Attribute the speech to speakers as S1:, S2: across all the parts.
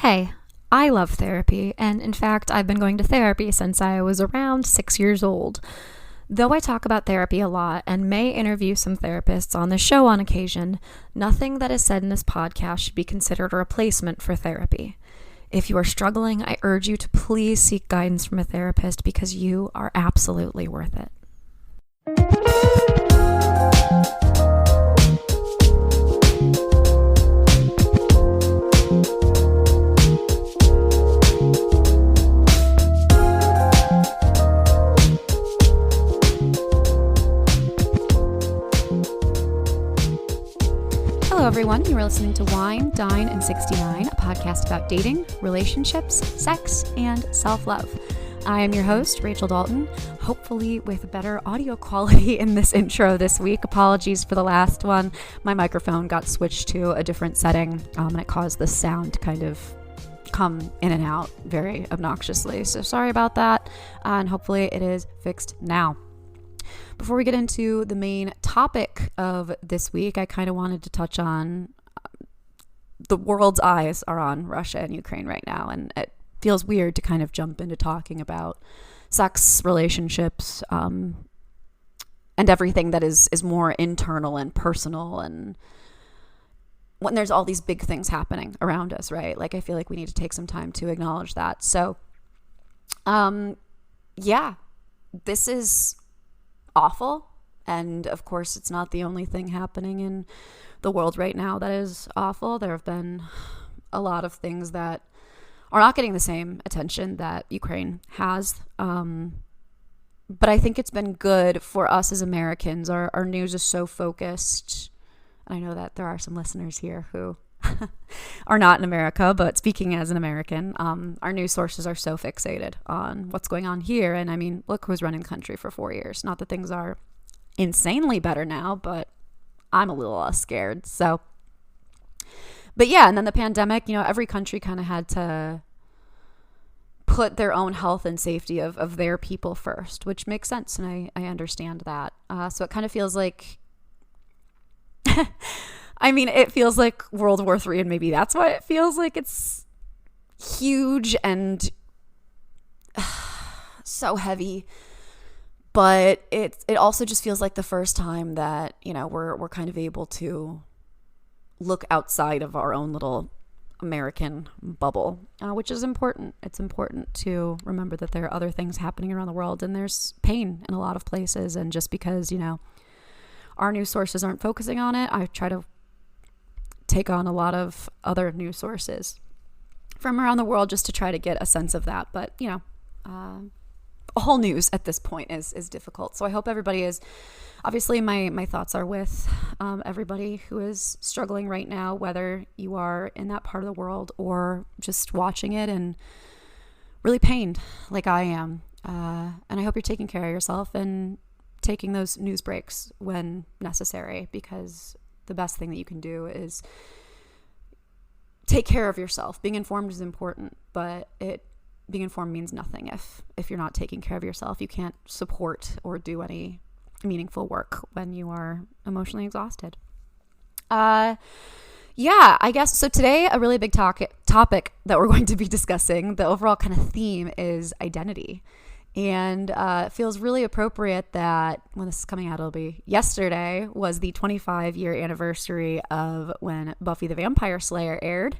S1: Hey, I love therapy, and in fact, I've been going to therapy since I was around 6 years old. Though I talk about therapy a lot and may interview some therapists on the show on occasion, nothing that is said in this podcast should be considered a replacement for therapy. If you are struggling, I urge you to please seek guidance from a therapist because you are absolutely worth it. Hello, everyone. You are listening to Wine, Dine, and 69, a podcast about dating, relationships, sex, and self-love. I am your host, Rachel Dalton, hopefully with better audio quality in this intro this week. Apologies for the last one. My microphone got switched to a different setting, and it caused the sound to kind of come in and out very obnoxiously. So sorry about that, and hopefully it is fixed now. Before we get into the main topic of this week, I kind of wanted to touch on the world's eyes are on Russia and Ukraine right now, and it feels weird to kind of jump into talking about sex, relationships, and everything that is more internal and personal, and when there's all these big things happening around us, right? Like, I feel like we need to take some time to acknowledge that. So, this is awful, and of course it's not the only thing happening in the world right now that is awful. There have been a lot of things that are not getting the same attention that Ukraine has, but I think it's been good for us as Americans. Our news is so focused, and I know that there are some listeners here who are not in America, but speaking as an American, our news sources are so fixated on what's going on here. And I mean, look who's running the country for 4 years. Not that things are insanely better now, but I'm a little less scared. So, but yeah, and then the pandemic, every country kind of had to put their own health and safety of their people first, which makes sense. And I understand that. So it kind of feels like I mean, it feels like World War III, and maybe that's why it feels like it's huge and so heavy. But it also just feels like the first time that, we're kind of able to look outside of our own little American bubble, which is important. It's important to remember that there are other things happening around the world, and there's pain in a lot of places. And just because, our news sources aren't focusing on it, I try to take on a lot of other news sources from around the world just to try to get a sense of that. But, all news at this point is difficult. So I hope everybody is, obviously my thoughts are with everybody who is struggling right now, whether you are in that part of the world or just watching it and really pained like I am. And I hope you're taking care of yourself and taking those news breaks when necessary, because the best thing that you can do is take care of yourself. Being informed is important, but being informed means nothing if you're not taking care of yourself. You can't support or do any meaningful work when you are emotionally exhausted. I guess so. Today, a really big topic that we're going to be discussing, the overall kind of theme is identity. And it feels really appropriate that when this is coming out, it'll be yesterday, was the 25-year anniversary of when Buffy the Vampire Slayer aired,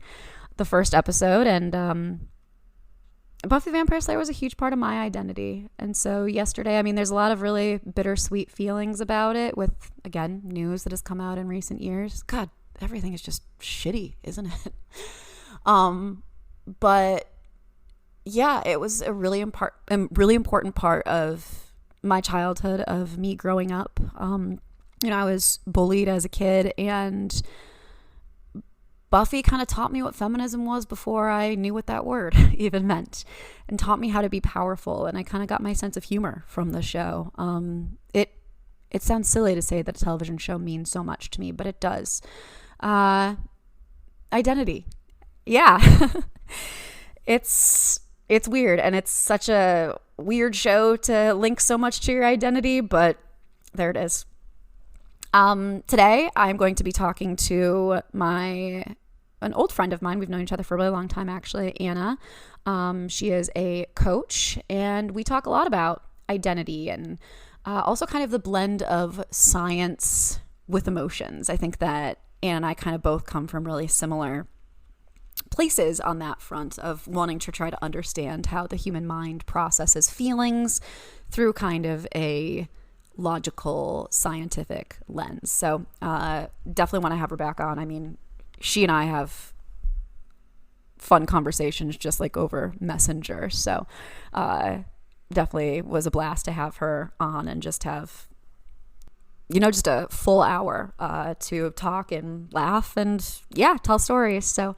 S1: the first episode. And Buffy the Vampire Slayer was a huge part of my identity. And so yesterday, I mean, there's a lot of really bittersweet feelings about it with, again, news that has come out in recent years. God, everything is just shitty, isn't it? But yeah, it was a really important part of my childhood, of me growing up. I was bullied as a kid, and Buffy kind of taught me what feminism was before I knew what that word even meant, and taught me how to be powerful. And I kind of got my sense of humor from the show. It sounds silly to say that a television show means so much to me, but it does. Identity. Yeah. It's weird, and it's such a weird show to link so much to your identity, but there it is. Today, I'm going to be talking to my an old friend of mine. We've known each other for a really long time, actually, Anna. She is a coach, and we talk a lot about identity and also kind of the blend of science with emotions. I think that Anna and I kind of both come from really similar places on that front of wanting to try to understand how the human mind processes feelings through kind of a logical, scientific lens. So definitely want to have her back on. I mean, she and I have fun conversations just like over Messenger. So definitely was a blast to have her on and just have, just a full hour to talk and laugh and tell stories. So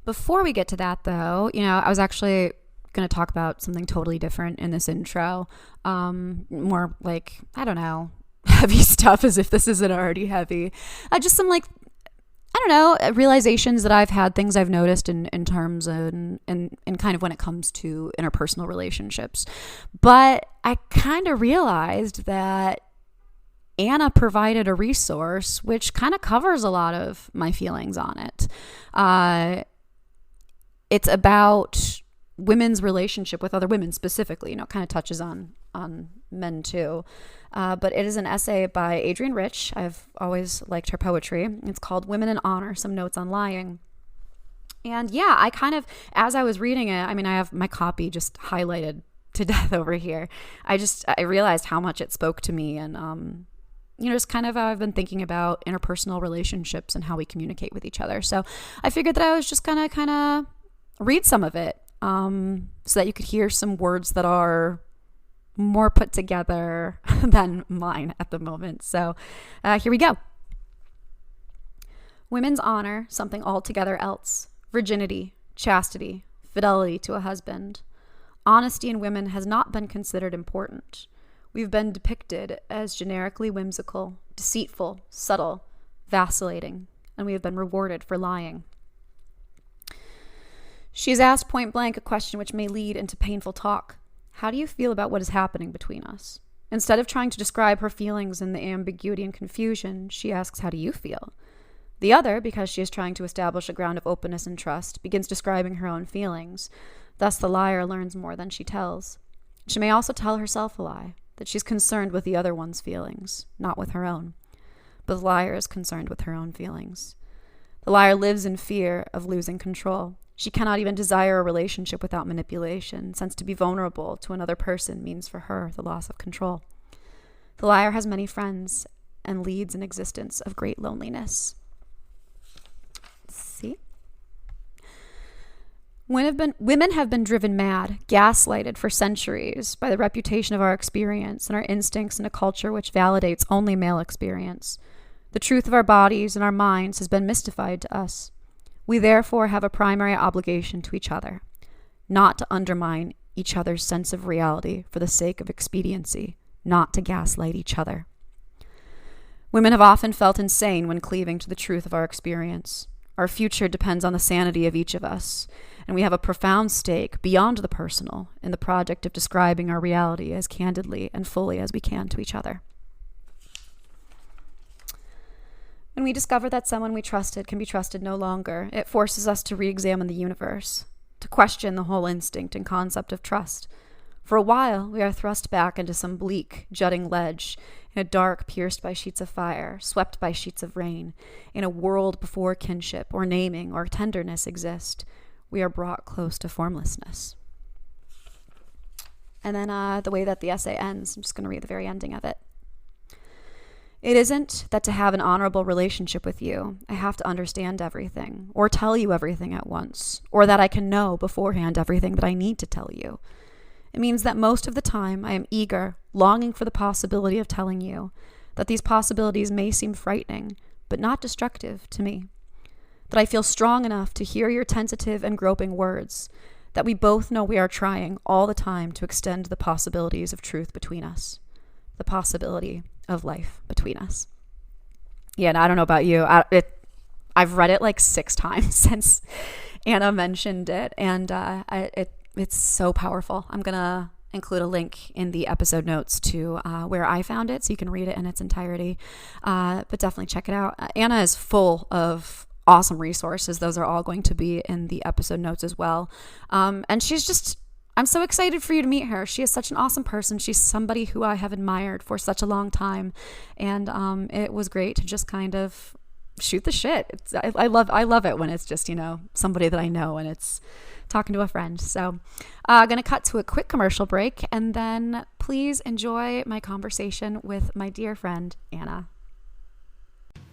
S1: before we get to that though, I was actually going to talk about something totally different in this intro. More like, I don't know, heavy stuff, as if this isn't already heavy. Just some like, I don't know, realizations that I've had, things I've noticed in terms of, and kind of when it comes to interpersonal relationships. But I kind of realized that Anna provided a resource which kind of covers a lot of my feelings on it. It's about women's relationship with other women specifically, it kind of touches on men too. But it is an essay by Adrienne Rich. I've always liked her poetry. It's called Women in Honor, Some Notes on Lying. And I kind of, as I was reading it, I mean, I have my copy just highlighted to death over here. I realized how much it spoke to me and, just kind of how I've been thinking about interpersonal relationships and how we communicate with each other. So I figured that I was just gonna kind of read some of it so that you could hear some words that are more put together than mine at the moment. So here we go. Women's honor, something altogether else. Virginity, chastity, fidelity to a husband. Honesty in women has not been considered important. We've been depicted as generically whimsical, deceitful, subtle, vacillating, and we have been rewarded for lying. She is asked point blank a question which may lead into painful talk. How do you feel about what is happening between us? Instead of trying to describe her feelings in the ambiguity and confusion, she asks, how do you feel? The other, because she is trying to establish a ground of openness and trust, begins describing her own feelings. Thus the liar learns more than she tells. She may also tell herself a lie, that she's concerned with the other one's feelings, not with her own. But the liar is concerned with her own feelings. The liar lives in fear of losing control. She cannot even desire a relationship without manipulation, since to be vulnerable to another person means for her the loss of control. The liar has many friends and leads an existence of great loneliness. See? Women have been driven mad, gaslighted for centuries by the reputation of our experience and our instincts in a culture which validates only male experience. The truth of our bodies and our minds has been mystified to us. We therefore have a primary obligation to each other, not to undermine each other's sense of reality for the sake of expediency, not to gaslight each other. Women have often felt insane when cleaving to the truth of our experience. Our future depends on the sanity of each of us, and we have a profound stake beyond the personal in the project of describing our reality as candidly and fully as we can to each other. When we discover that someone we trusted can be trusted no longer, it forces us to re-examine the universe, to question the whole instinct and concept of trust. For a while, we are thrust back into some bleak, jutting ledge, in a dark pierced by sheets of fire, swept by sheets of rain, in a world before kinship or naming or tenderness exist. We are brought close to formlessness. And then the way that the essay ends, I'm just going to read the very ending of it. It isn't that to have an honorable relationship with you, I have to understand everything, or tell you everything at once, or that I can know beforehand everything that I need to tell you. It means that most of the time I am eager, longing for the possibility of telling you, that these possibilities may seem frightening, but not destructive to me. That I feel strong enough to hear your tentative and groping words, that we both know we are trying all the time to extend the possibilities of truth between us, the possibility of life between us. Yeah, and I don't know about you. I've read it like 6 times since Anna mentioned it, and it's so powerful. I'm gonna include a link in the episode notes to where I found it, so you can read it in its entirety. But definitely check it out. Anna is full of awesome resources. Those are all going to be in the episode notes as well. And she's just, I'm so excited for you to meet her. She is such an awesome person. She's somebody who I have admired for such a long time. And it was great to just kind of shoot the shit. I love it when it's just, somebody that I know and it's talking to a friend. So going to cut to a quick commercial break, and then please enjoy my conversation with my dear friend, Anna.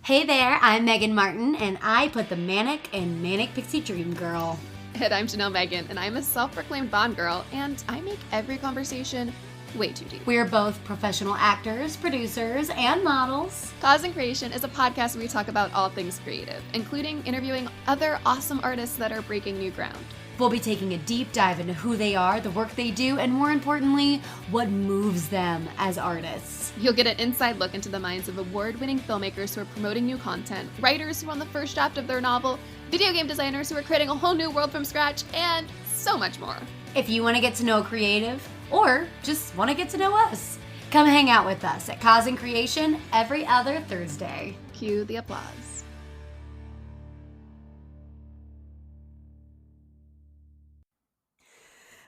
S2: Hey there, I'm Megan Martin, and I put the manic in Manic Pixie Dream Girl.
S3: And I'm Janelle Megan, and I'm a self-proclaimed Bond girl, and I make every conversation way too deep.
S2: We're both professional actors, producers, and models.
S3: Cause and Creation is a podcast where we talk about all things creative, including interviewing other awesome artists that are breaking new ground.
S2: We'll be taking a deep dive into who they are, the work they do, and more importantly, what moves them as artists.
S3: You'll get an inside look into the minds of award-winning filmmakers who are promoting new content, writers who are on the first draft of their novel, video game designers who are creating a whole new world from scratch, and so much more.
S2: If you want to get to know creative, or just want to get to know us, come hang out with us at Cause and Creation every other Thursday.
S3: Cue the applause.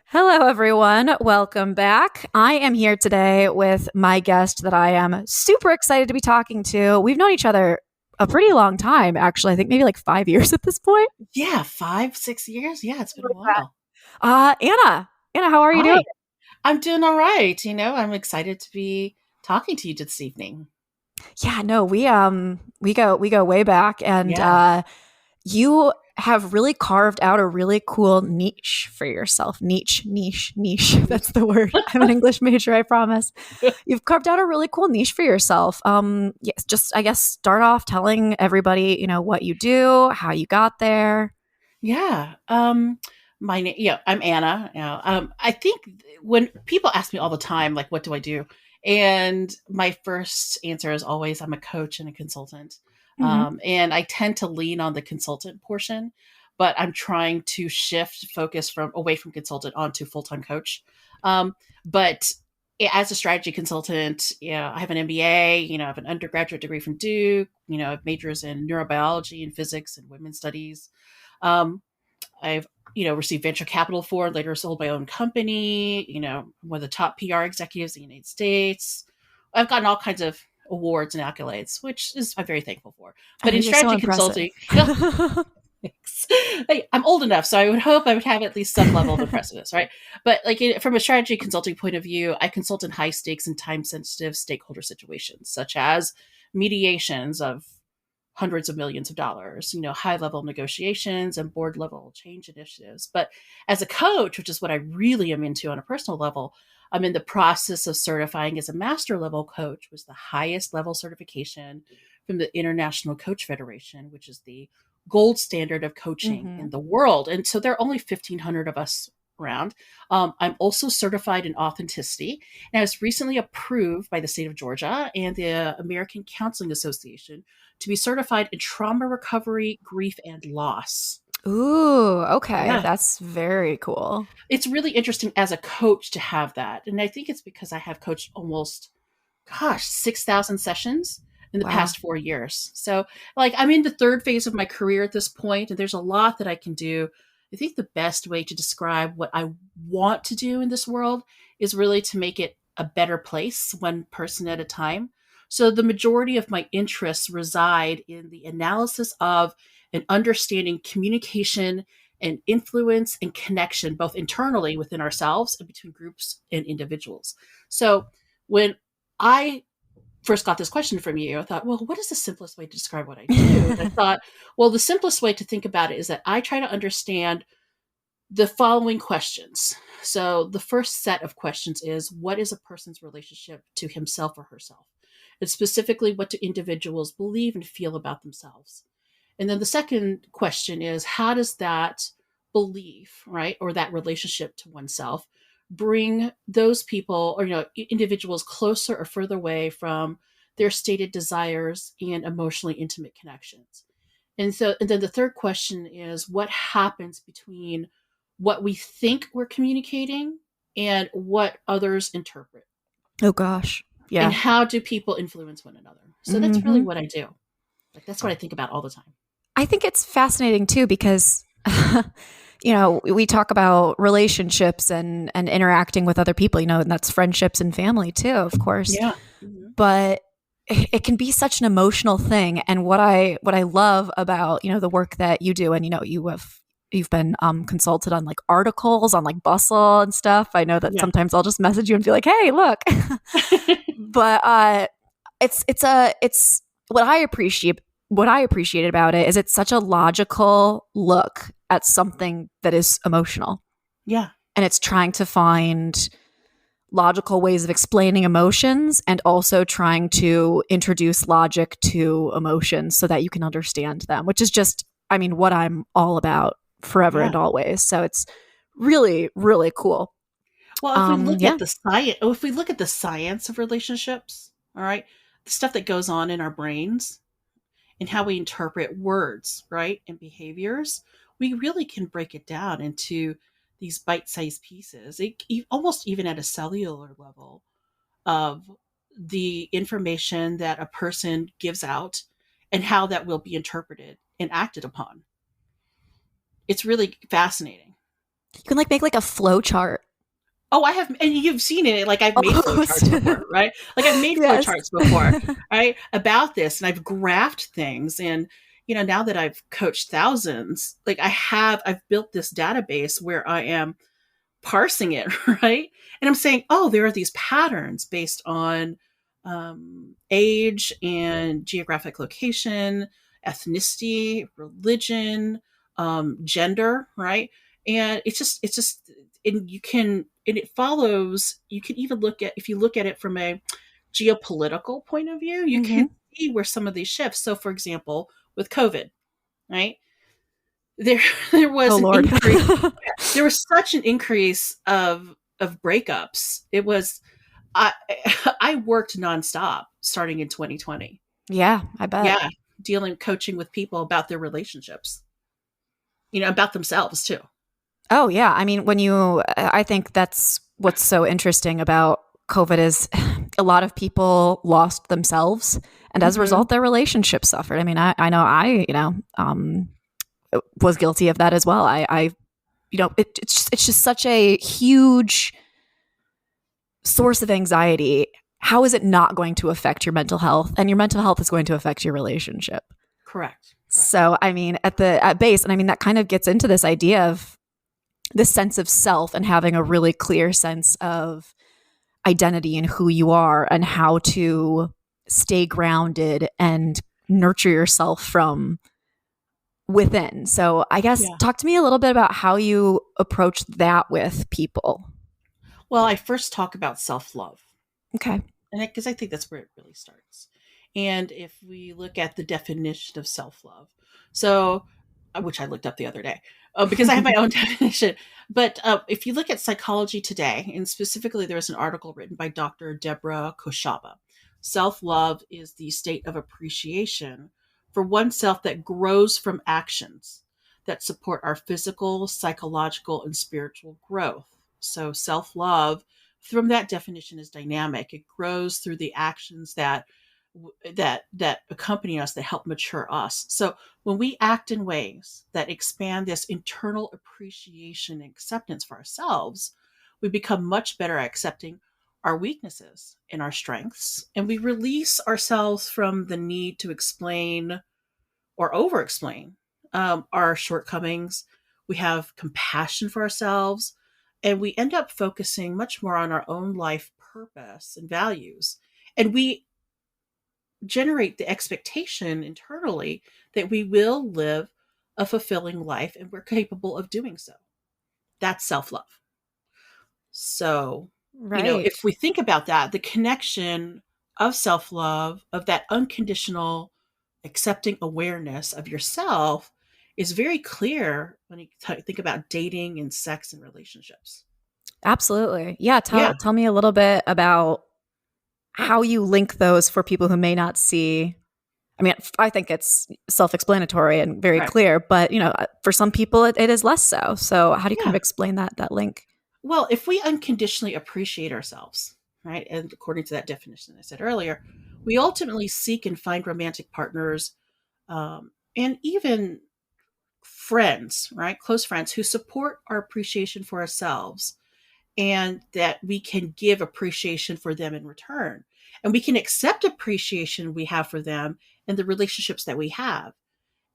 S1: Hello, everyone. Welcome back. I am here today with my guest that I am super excited to be talking to. We've known each other a pretty long time, actually. I think maybe like 5 years at this point.
S4: Yeah, 5-6 years. Yeah, it's been a while.
S1: Anna, how are you doing?
S4: I'm doing all right. I'm excited to be talking to you this evening.
S1: Yeah, no, we go way back, and you have really carved out a really cool niche for yourself. Niche. That's the word. I'm an English major, I promise. You've carved out a really cool niche for yourself. Yes, just, I guess, start off telling everybody, what you do, how you got there.
S4: Yeah. My name, I'm Anna. I think when people ask me all the time, like, what do I do? And my first answer is always, I'm a coach and a consultant. And I tend to lean on the consultant portion, but I'm trying to shift focus away from consultant onto full-time coach. But as a strategy consultant, I have an MBA, I have an undergraduate degree from Duke, I have majors in neurobiology and physics and women's studies. I've, received venture capital for, later sold my own company, one of the top PR executives in the United States. I've gotten all kinds of awards and accolades, which is I'm very thankful for. But in strategy consulting, I'm old enough, so I would hope I would have at least some level of impressiveness, right? But from a strategy consulting point of view, I consult in high stakes and time sensitive stakeholder situations, such as mediations of hundreds of millions of dollars, high level negotiations and board level change initiatives. But as a coach, which is what I really am into on a personal level, I'm in the process of certifying as a master level coach, which was the highest level certification from the International Coach Federation, which is the gold standard of coaching in the world. And so there are only 1,500 of us around. I'm also certified in authenticity, and I was recently approved by the state of Georgia and the American Counseling Association to be certified in trauma recovery, grief, and loss.
S1: Ooh, okay. Yeah. That's very cool.
S4: It's really interesting as a coach to have that. And I think it's because I have coached almost, 6,000 sessions in the past 4 years. So I'm in the third phase of my career at this point, and there's a lot that I can do. I think the best way to describe what I want to do in this world is really to make it a better place, one person at a time. So the majority of my interests reside in the analysis of and understanding communication and influence and connection, both internally within ourselves and between groups and individuals. So when I first got this question from you, I thought, well, what is the simplest way to describe what I do? And I thought, well, the simplest way to think about it is that I try to understand the following questions. So the first set of questions is, what is a person's relationship to himself or herself? And specifically, what do individuals believe and feel about themselves? And then the second question is, how does that belief, right, or that relationship to oneself bring those people or, individuals closer or further away from their stated desires and emotionally intimate connections? And then the third question is, what happens between what we think we're communicating and what others interpret?
S1: Oh, gosh. Yeah.
S4: And how do people influence one another? So that's really what I do. That's what I think about all the time.
S1: I think it's fascinating too because, we talk about relationships and interacting with other people, and that's friendships and family too, of course.
S4: Yeah. Mm-hmm.
S1: But it can be such an emotional thing. And what I love about, the work that you do, and, you've been consulted on like articles on like Bustle and stuff. I know that sometimes I'll just message you and be like, hey, look. But it's what I appreciate about it is it's such a logical look at something that is emotional.
S4: Yeah.
S1: And it's trying to find logical ways of explaining emotions and also trying to introduce logic to emotions so that you can understand them, which is just, what I'm all about forever and always. So it's really, really cool.
S4: Well, if we look at the science of relationships, all right, the stuff that goes on in our brains and how we interpret words, right, and behaviors, we really can break it down into these bite-sized pieces, almost even at a cellular level of the information that a person gives out and how that will be interpreted and acted upon. It's really fascinating.
S1: You can make a flow chart.
S4: Oh, I have, and you've seen it. Like I've made flow charts before, right? Like I've made flow charts before, right? About this, and I've graphed things, and now that I've coached thousands, like I've built this database where I am parsing it, right? And I'm saying, oh, there are these patterns based on age and geographic location, ethnicity, religion, gender, right? And it's just, and it follows, you can even if you look at it from a geopolitical point of view, you can see where some of these shifts. So for example, with COVID, right? There was increase. There was such an increase of breakups. It was, I worked nonstop starting in 2020.
S1: Yeah, I bet.
S4: Yeah. Coaching with people about their relationships, about themselves too.
S1: Oh yeah. I think that's what's so interesting about COVID is a lot of people lost themselves, and as a result, their relationships suffered. I know I was guilty of that as well. It's just such a huge source of anxiety. How is it not going to affect your mental health? And your mental health is going to affect your relationship.
S4: Correct.
S1: So, at base, and that kind of gets into this idea of this sense of self and having a really clear sense of identity and who you are and how to stay grounded and nurture yourself from within. So I guess talk to me a little bit about how you approach that with people.
S4: Well, I first talk about self-love.
S1: Okay.
S4: And because I think that's where it really starts. And if we look at the definition of self-love, so, which I looked up the other day, because I have my own definition. But if you look at Psychology Today, and specifically there was an article written by Dr. Deborah Koshaba, self-love is the state of appreciation for oneself that grows from actions that support our physical, psychological, and spiritual growth. So self-love, from that definition, is dynamic. It grows through the actions that accompany us, that help mature us. So when we act in ways that expand this internal appreciation and acceptance for ourselves, we become much better at accepting our weaknesses and our strengths, and we release ourselves from the need to explain or over-explain our shortcomings. We have compassion for ourselves, and we end up focusing much more on our own life purpose and values. And we generate the expectation internally that we will live a fulfilling life, and we're capable of doing so. That's self-love. So, if we think about that, the connection of self-love, of that unconditional accepting awareness of yourself, is very clear when you think about dating and sex and relationships.
S1: Absolutely. Yeah. Tell me a little bit about how you link those for people who may not see. I think it's self-explanatory and very clear, but for some people it is less so. So how do you kind of explain that link?
S4: Well, if we unconditionally appreciate ourselves, right, and according to that definition I said earlier, we ultimately seek and find romantic partners and even friends, right? Close friends who support our appreciation for ourselves, and that we can give appreciation for them in return. And we can accept appreciation we have for them in the relationships that we have.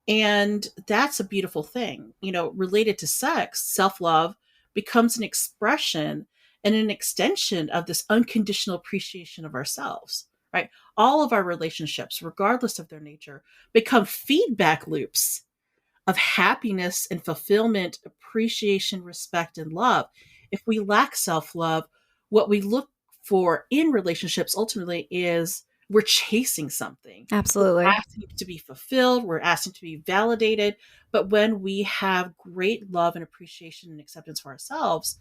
S4: And that's a beautiful thing. Related to sex, self-love becomes an expression and an extension of this unconditional appreciation of ourselves, right? All of our relationships, regardless of their nature, become feedback loops of happiness and fulfillment, appreciation, respect, and love. If we lack self-love, what we look for in relationships ultimately is we're chasing something.
S1: Absolutely.
S4: We're asking to be fulfilled. We're asking to be validated. But when we have great love and appreciation and acceptance for ourselves,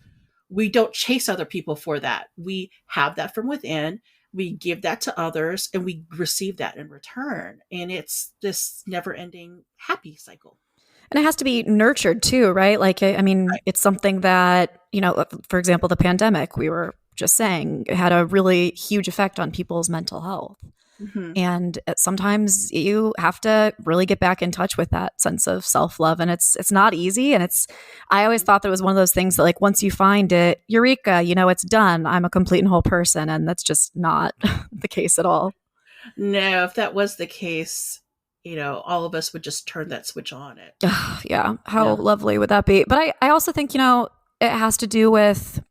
S4: we don't chase other people for that. We have that from within. We give that to others, and we receive that in return. And it's this never-ending happy cycle.
S1: And it has to be nurtured too, right? Like, I mean,
S4: Right.
S1: It's something that, for example, the pandemic, we were just saying, it had a really huge effect on people's mental health.
S4: Mm-hmm.
S1: And sometimes you have to really get back in touch with that sense of self-love. And it's not easy. And I always thought that it was one of those things that, like, once you find it, eureka, it's done. I'm a complete and whole person. And that's just not the case at all.
S4: No, if that was the case, all of us would just turn that switch on it.
S1: Yeah. How lovely would that be? But I also think, it has to do with,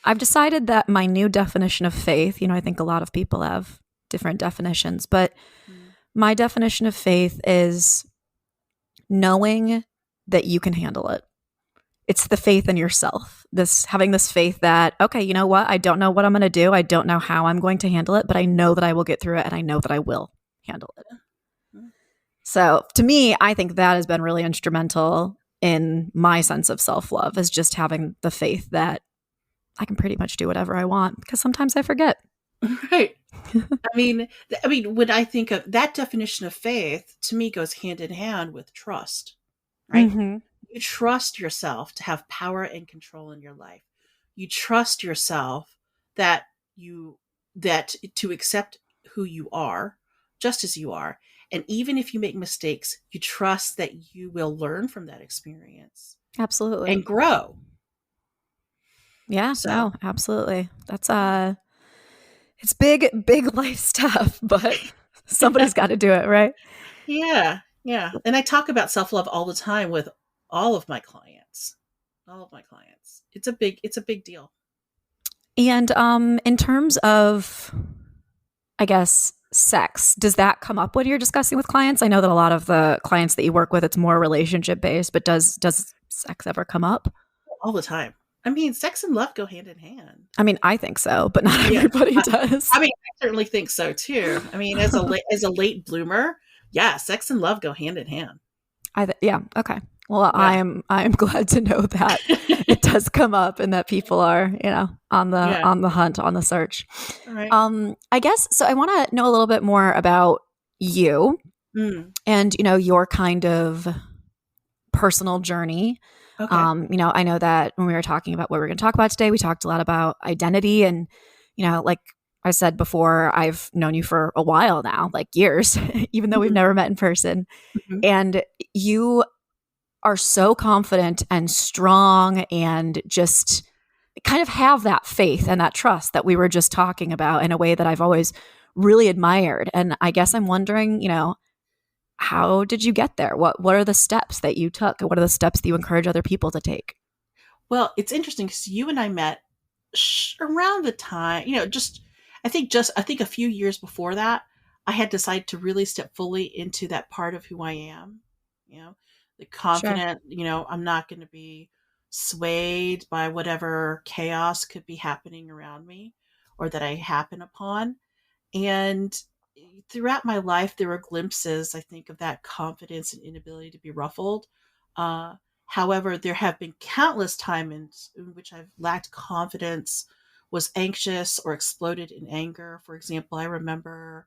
S1: I've decided that my new definition of faith, I think a lot of people have different definitions, but my definition of faith is knowing that you can handle it. It's the faith in yourself, having this faith that, okay, you know what? I don't know what I'm going to do. I don't know how I'm going to handle it, but I know that I will get through it, and I know that I will handle it. So to me, I think that has been really instrumental in my sense of self-love, is just having the faith that I can pretty much do whatever I want, because sometimes I forget.
S4: Right. I mean, when I think of that definition of faith, to me goes hand in hand with trust, right?
S1: Mm-hmm.
S4: You trust yourself to have power and control in your life. You trust yourself that to accept who you are, just as you are. And even if you make mistakes, you trust that you will learn from that experience.
S1: Absolutely.
S4: And grow.
S1: Yeah, no, absolutely. That's it's big life stuff, but somebody's got to do it, right?
S4: Yeah. Yeah. And I talk about self-love all the time with all of my clients. It's a big deal.
S1: And in terms of, I guess, sex, does that come up when you're discussing with clients? I know that a lot of the clients that you work with, it's more relationship based, but does sex ever come up?
S4: All the time. I mean, sex and love go hand in hand.
S1: I mean, I think so, but not everybody does.
S4: I mean, I certainly think so too. I mean, as a late bloomer, yeah, sex and love go hand in hand.
S1: Yeah. Okay. Well, yeah. I'm glad to know that it does come up and that people are, on the hunt, on the search.
S4: All right.
S1: I guess so. I want to know a little bit more about you and your kind of personal journey.
S4: Okay.
S1: I know that when we were talking about what we're going to talk about today, we talked a lot about identity, and like I said before, I've known you for a while now, like years, even though we've never met in person, and you are so confident and strong and just kind of have that faith and that trust that we were just talking about in a way that I've always really admired. And I guess I'm wondering, how did you get there? What are the steps that you took? What are the steps that you encourage other people to take?
S4: Well, it's interesting because you and I met around the time, I think a few years before that, I had decided to really step fully into that part of who I am, the confident, I'm not going to be swayed by whatever chaos could be happening around me or that I happen upon. And throughout my life, there were glimpses, I think, of that confidence and inability to be ruffled. However, there have been countless times in which I've lacked confidence, was anxious, or exploded in anger. For example, I remember,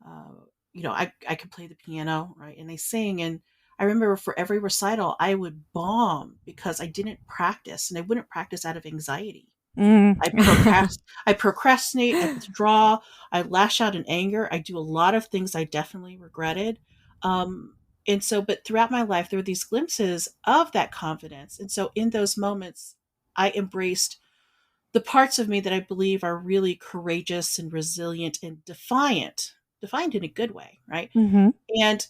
S4: I could play the piano, right? And they sing. And I remember for every recital, I would bomb because I didn't practice, and I wouldn't practice out of anxiety. I procrastinate, I withdraw, I lash out in anger. I do a lot of things I definitely regretted. And so, but throughout my life, there were these glimpses of that confidence. And so in those moments, I embraced the parts of me that I believe are really courageous and resilient and defiant in a good way, right?
S1: Mm-hmm.
S4: And,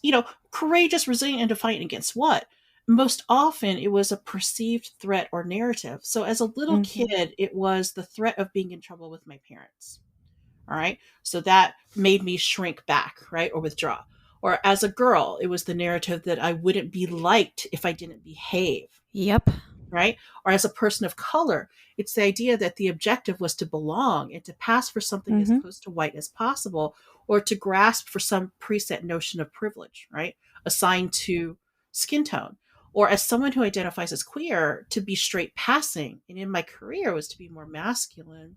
S4: courageous, resilient, and defiant against what? Most often it was a perceived threat or narrative. So as a little
S1: Mm-hmm.
S4: kid, it was the threat of being in trouble with my parents. All right. So that made me shrink back, right? Or withdraw. Or as a girl, it was the narrative that I wouldn't be liked if I didn't behave,
S1: Yep.
S4: right? Or as a person of color, it's the idea that the objective was to belong and to pass for something as
S1: Mm-hmm.
S4: close to white as possible, or to grasp for some preset notion of privilege, right? Assigned to skin tone. Or as someone who identifies as queer, to be straight passing. And in my career was to be more masculine.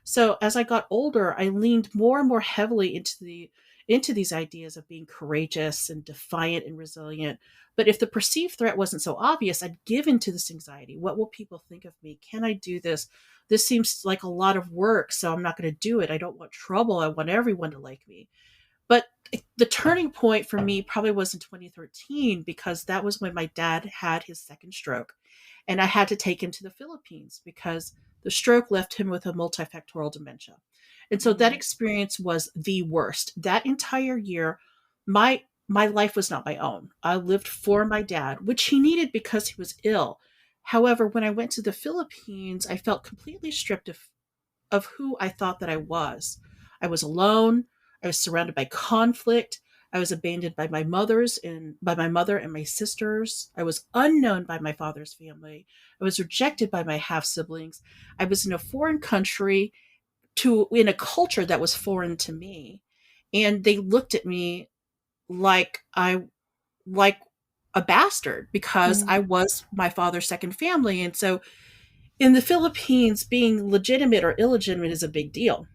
S4: So as I got older, I leaned more and more heavily into these ideas of being courageous and defiant and resilient. But if the perceived threat wasn't so obvious, I'd give into this anxiety. What will people think of me? Can I do this? This seems like a lot of work, so I'm not going to do it. I don't want trouble. I want everyone to like me. But the turning point for me probably was in 2013, because that was when my dad had his second stroke. And I had to take him to the Philippines because the stroke left him with a multifactorial dementia. And so that experience was the worst. That entire year, my life was not my own. I lived for my dad, which he needed because he was ill. However, when I went to the Philippines, I felt completely stripped of who I thought that I was. I was alone. I was surrounded by conflict. I was abandoned by my mother and my sisters. I was unknown by my father's family. I was rejected by my half siblings. I was in a foreign country in a culture that was foreign to me. And they looked at me like like a bastard because I
S1: Mm-hmm.
S4: was my father's second family. And so in the Philippines, being legitimate or illegitimate is a big deal.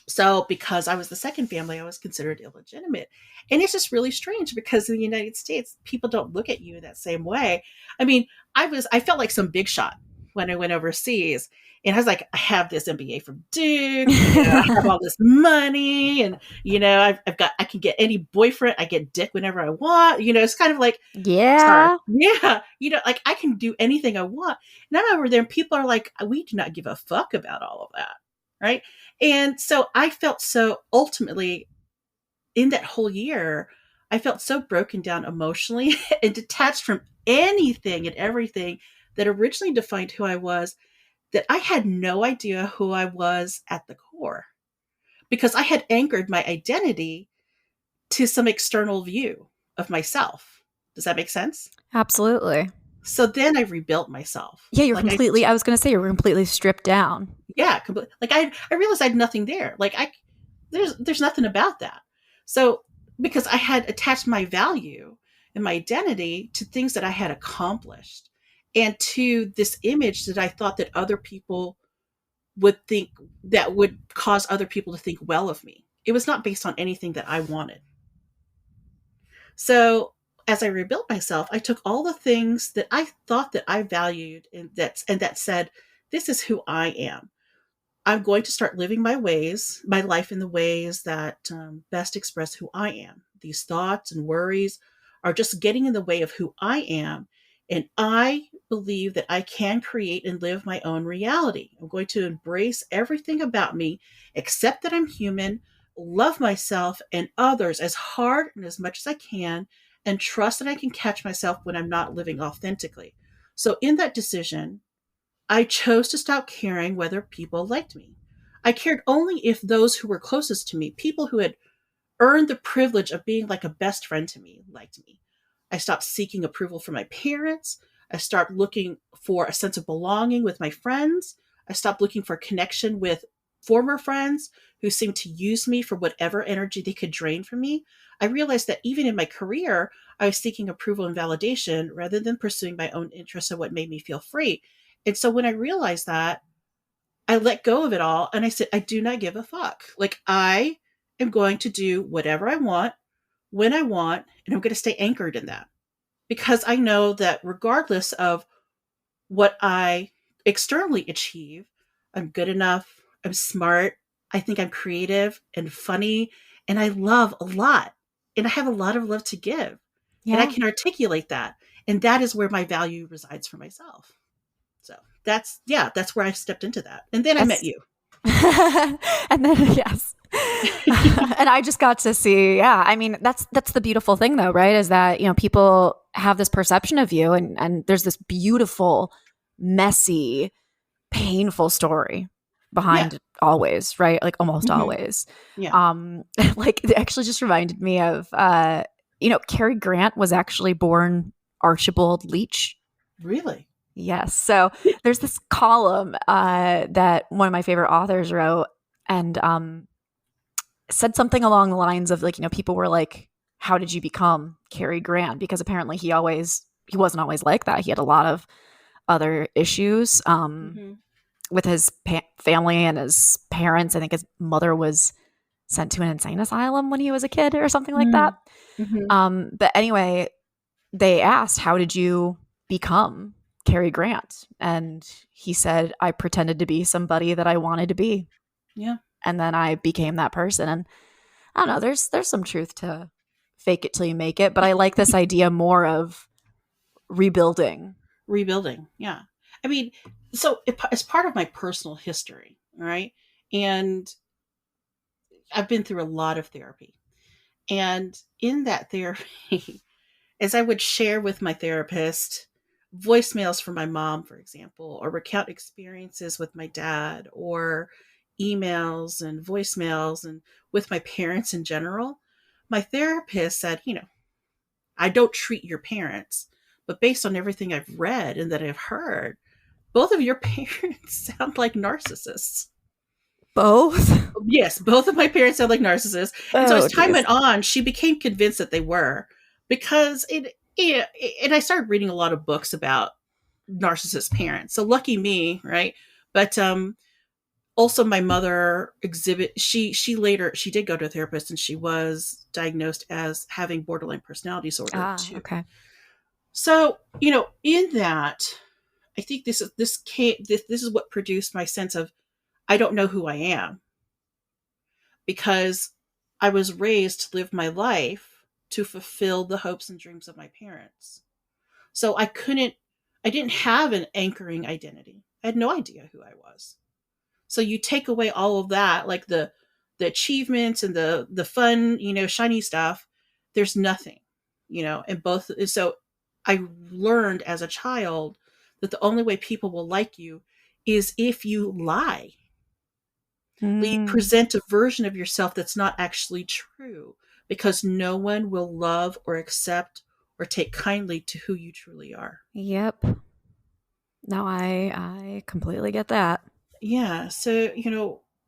S4: So because I was the second family, I was considered illegitimate. And it's just really strange because in the United States, people don't look at you in that same way. I mean, I felt like some big shot when I went overseas. And I was like, I have this MBA from Duke, I have all this money, and I can get any boyfriend, I get dick whenever I want. It's kind of like, sorry.
S1: Yeah.
S4: Yeah. Like I can do anything I want. And I'm over there and people are like, we do not give a fuck about all of that. Right. And so I felt so ultimately in that whole year, I felt so broken down emotionally and detached from anything and everything that originally defined who I was, that I had no idea who I was at the core, because I had anchored my identity to some external view of myself. Does that make sense?
S1: Absolutely.
S4: So then I rebuilt myself.
S1: Yeah, you're
S4: Like
S1: completely, I was going to say, you're completely stripped down.
S4: yeah, completely. Like I realized I had nothing there. Like there's nothing about that. So because I had attached my value and my identity to things that I had accomplished, and to this image that I thought that other people would think, that would cause other people to think well of me. It was not based on anything that I wanted. So as I rebuilt myself, I took all the things that I thought that I valued, and that said, this is who I am. I'm going to start living my life in the ways that best express who I am. These thoughts and worries are just getting in the way of who I am. And I believe that I can create and live my own reality. I'm going to embrace everything about me, accept that I'm human, love myself and others as hard and as much as I can, and trust that I can catch myself when I'm not living authentically. So in that decision, I chose to stop caring whether people liked me. I cared only if those who were closest to me, people who had earned the privilege of being like a best friend to me, liked me. I stopped seeking approval from my parents. I stopped looking for a sense of belonging with my friends. I stopped looking for connection with former friends who seemed to use me for whatever energy they could drain from me. I realized that even in my career, I was seeking approval and validation rather than pursuing my own interests and what made me feel free. And so when I realized that, I let go of it all and I said, I do not give a fuck. Like, I am going to do whatever I want, when I want, and I'm going to stay anchored in that. Because I know that regardless of what I externally achieve, I'm good enough, I'm smart, I think I'm creative and funny, and I love a lot. And I have a lot of love to give. and I can articulate that. And that is where my value resides for myself. So that's where I stepped into that. And then I met you.
S1: And then, yes. And I just got to see, I mean, that's the beautiful thing though, right? Is that, people have this perception of you and there's this beautiful, messy, painful story behind it always, right? Like almost always.
S4: Yeah.
S1: Like it actually just reminded me of, Cary Grant was actually born Archibald Leach.
S4: Really?
S1: Yes. So there's this column that one of my favorite authors wrote and said something along the lines of like, people were like, how did you become Cary Grant? Because apparently he wasn't always like that. He had a lot of other issues with his family and his parents. I think his mother was sent to an insane asylum when he was a kid or something like that. But anyway, they asked, how did you become Cary Grant? And he said, I pretended to be somebody that I wanted to be.
S4: Yeah.
S1: And then I became that person. And I don't know, there's some truth to fake it till you make it. But I like this idea more of rebuilding.
S4: Yeah. I mean, so it's part of my personal history, right? And I've been through a lot of therapy. And in that therapy, as I would share with my therapist voicemails from my mom, for example, or recount experiences with my dad, or emails and voicemails and with my parents in general, my therapist said, I don't treat your parents, but based on everything I've read and that I've heard, both of your parents sound like narcissists.
S1: Both?
S4: Yes, both of my parents sound like narcissists. And so as time went on, she became convinced that they were, because and I started reading a lot of books about narcissist parents. So lucky me, right? But also my mother she did go to a therapist and she was diagnosed as having borderline personality disorder too.
S1: Okay.
S4: So, in that, I think this is what produced my sense of I don't know who I am, because I was raised to live my life to fulfill the hopes and dreams of my parents. So I didn't have an anchoring identity. I had no idea who I was. So you take away all of that, like the achievements and the fun, shiny stuff, there's nothing, and both. So I learned as a child that the only way people will like you is if you lie. You present a version of yourself that's not actually true, because no one will love or accept or take kindly to who you truly are.
S1: Yep. No, I completely get that.
S4: Yeah. So,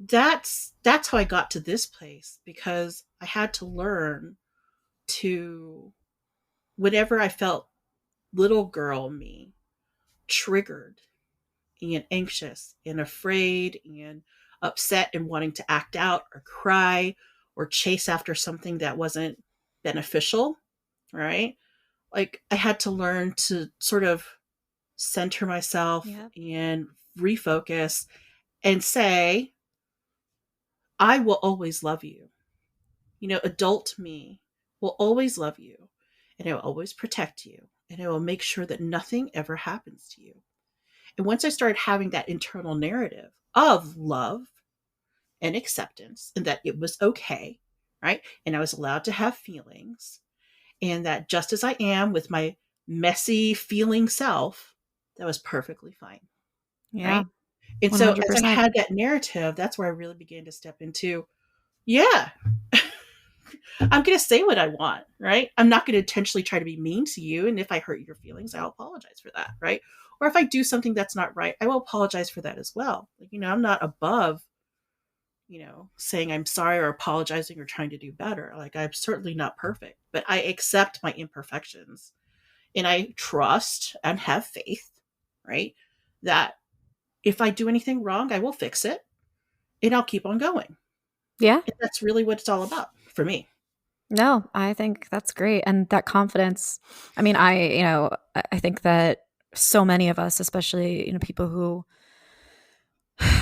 S4: that's how I got to this place, because I had to learn to, whenever I felt little girl me triggered and anxious and afraid and upset and wanting to act out or cry or chase after something that wasn't beneficial, right? Like I had to learn to sort of center myself and refocus and say, I will always love you. Adult me will always love you, and I will always protect you, and I will make sure that nothing ever happens to you. And once I started having that internal narrative of love and acceptance, and that it was okay, right? And I was allowed to have feelings, and that just as I am with my messy feeling self, that was perfectly fine.
S1: Yeah.
S4: Right? And 100%. So as I had that narrative, that's where I really began to step into, I'm going to say what I want, right? I'm not going to intentionally try to be mean to you. And if I hurt your feelings, I'll apologize for that, right? Or if I do something that's not right, I will apologize for that as well. Like, I'm not above, saying I'm sorry or apologizing or trying to do better. Like, I'm certainly not perfect, but I accept my imperfections, and I trust and have faith, right? That if I do anything wrong, I will fix it, and I'll keep on going.
S1: Yeah.
S4: And that's really what it's all about for me.
S1: No, I think that's great. And that confidence, I mean, I think that so many of us, especially, people who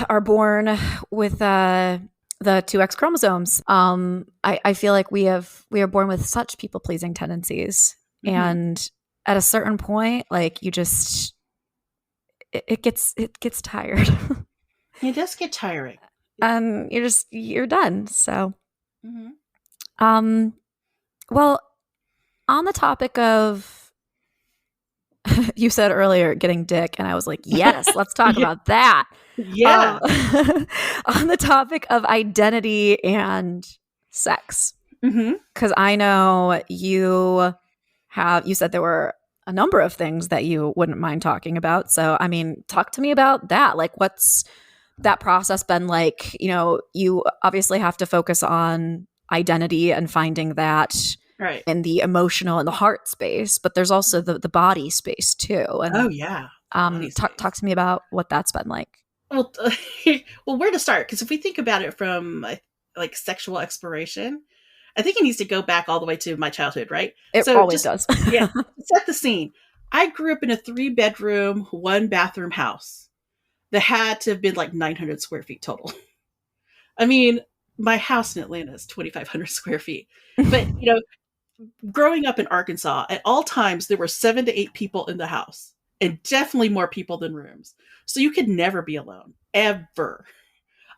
S1: are born with the 2X chromosomes, I feel like we are born with such people-pleasing tendencies. And at a certain point, like you just, it gets tired.
S4: It does get tiring.
S1: And you're done. So, well, on the topic of, you said earlier getting dick, and I was like, yes, let's talk about that.
S4: Yeah.
S1: On the topic of identity and sex, because I know you said there were a number of things that you wouldn't mind talking about. So, I mean, talk to me about that. Like, what's that process been like? You know, you obviously have to focus on identity and finding that
S4: right
S1: in the emotional and the heart space, but there's also the body space too. And talk to me about what that's been like.
S4: Well, well, where to start? Because if we think about it from like sexual exploration, I think it needs to go back all the way to my childhood, right?
S1: It always does.
S4: Yeah, set the scene. I grew up in a 3-bedroom, 1-bathroom house that had to have been like 900 square feet total. I mean, my house in Atlanta is 2,500 square feet. But, you know, growing up in Arkansas, at all times, there were 7 to 8 people in the house, and definitely more people than rooms. So you could never be alone, ever.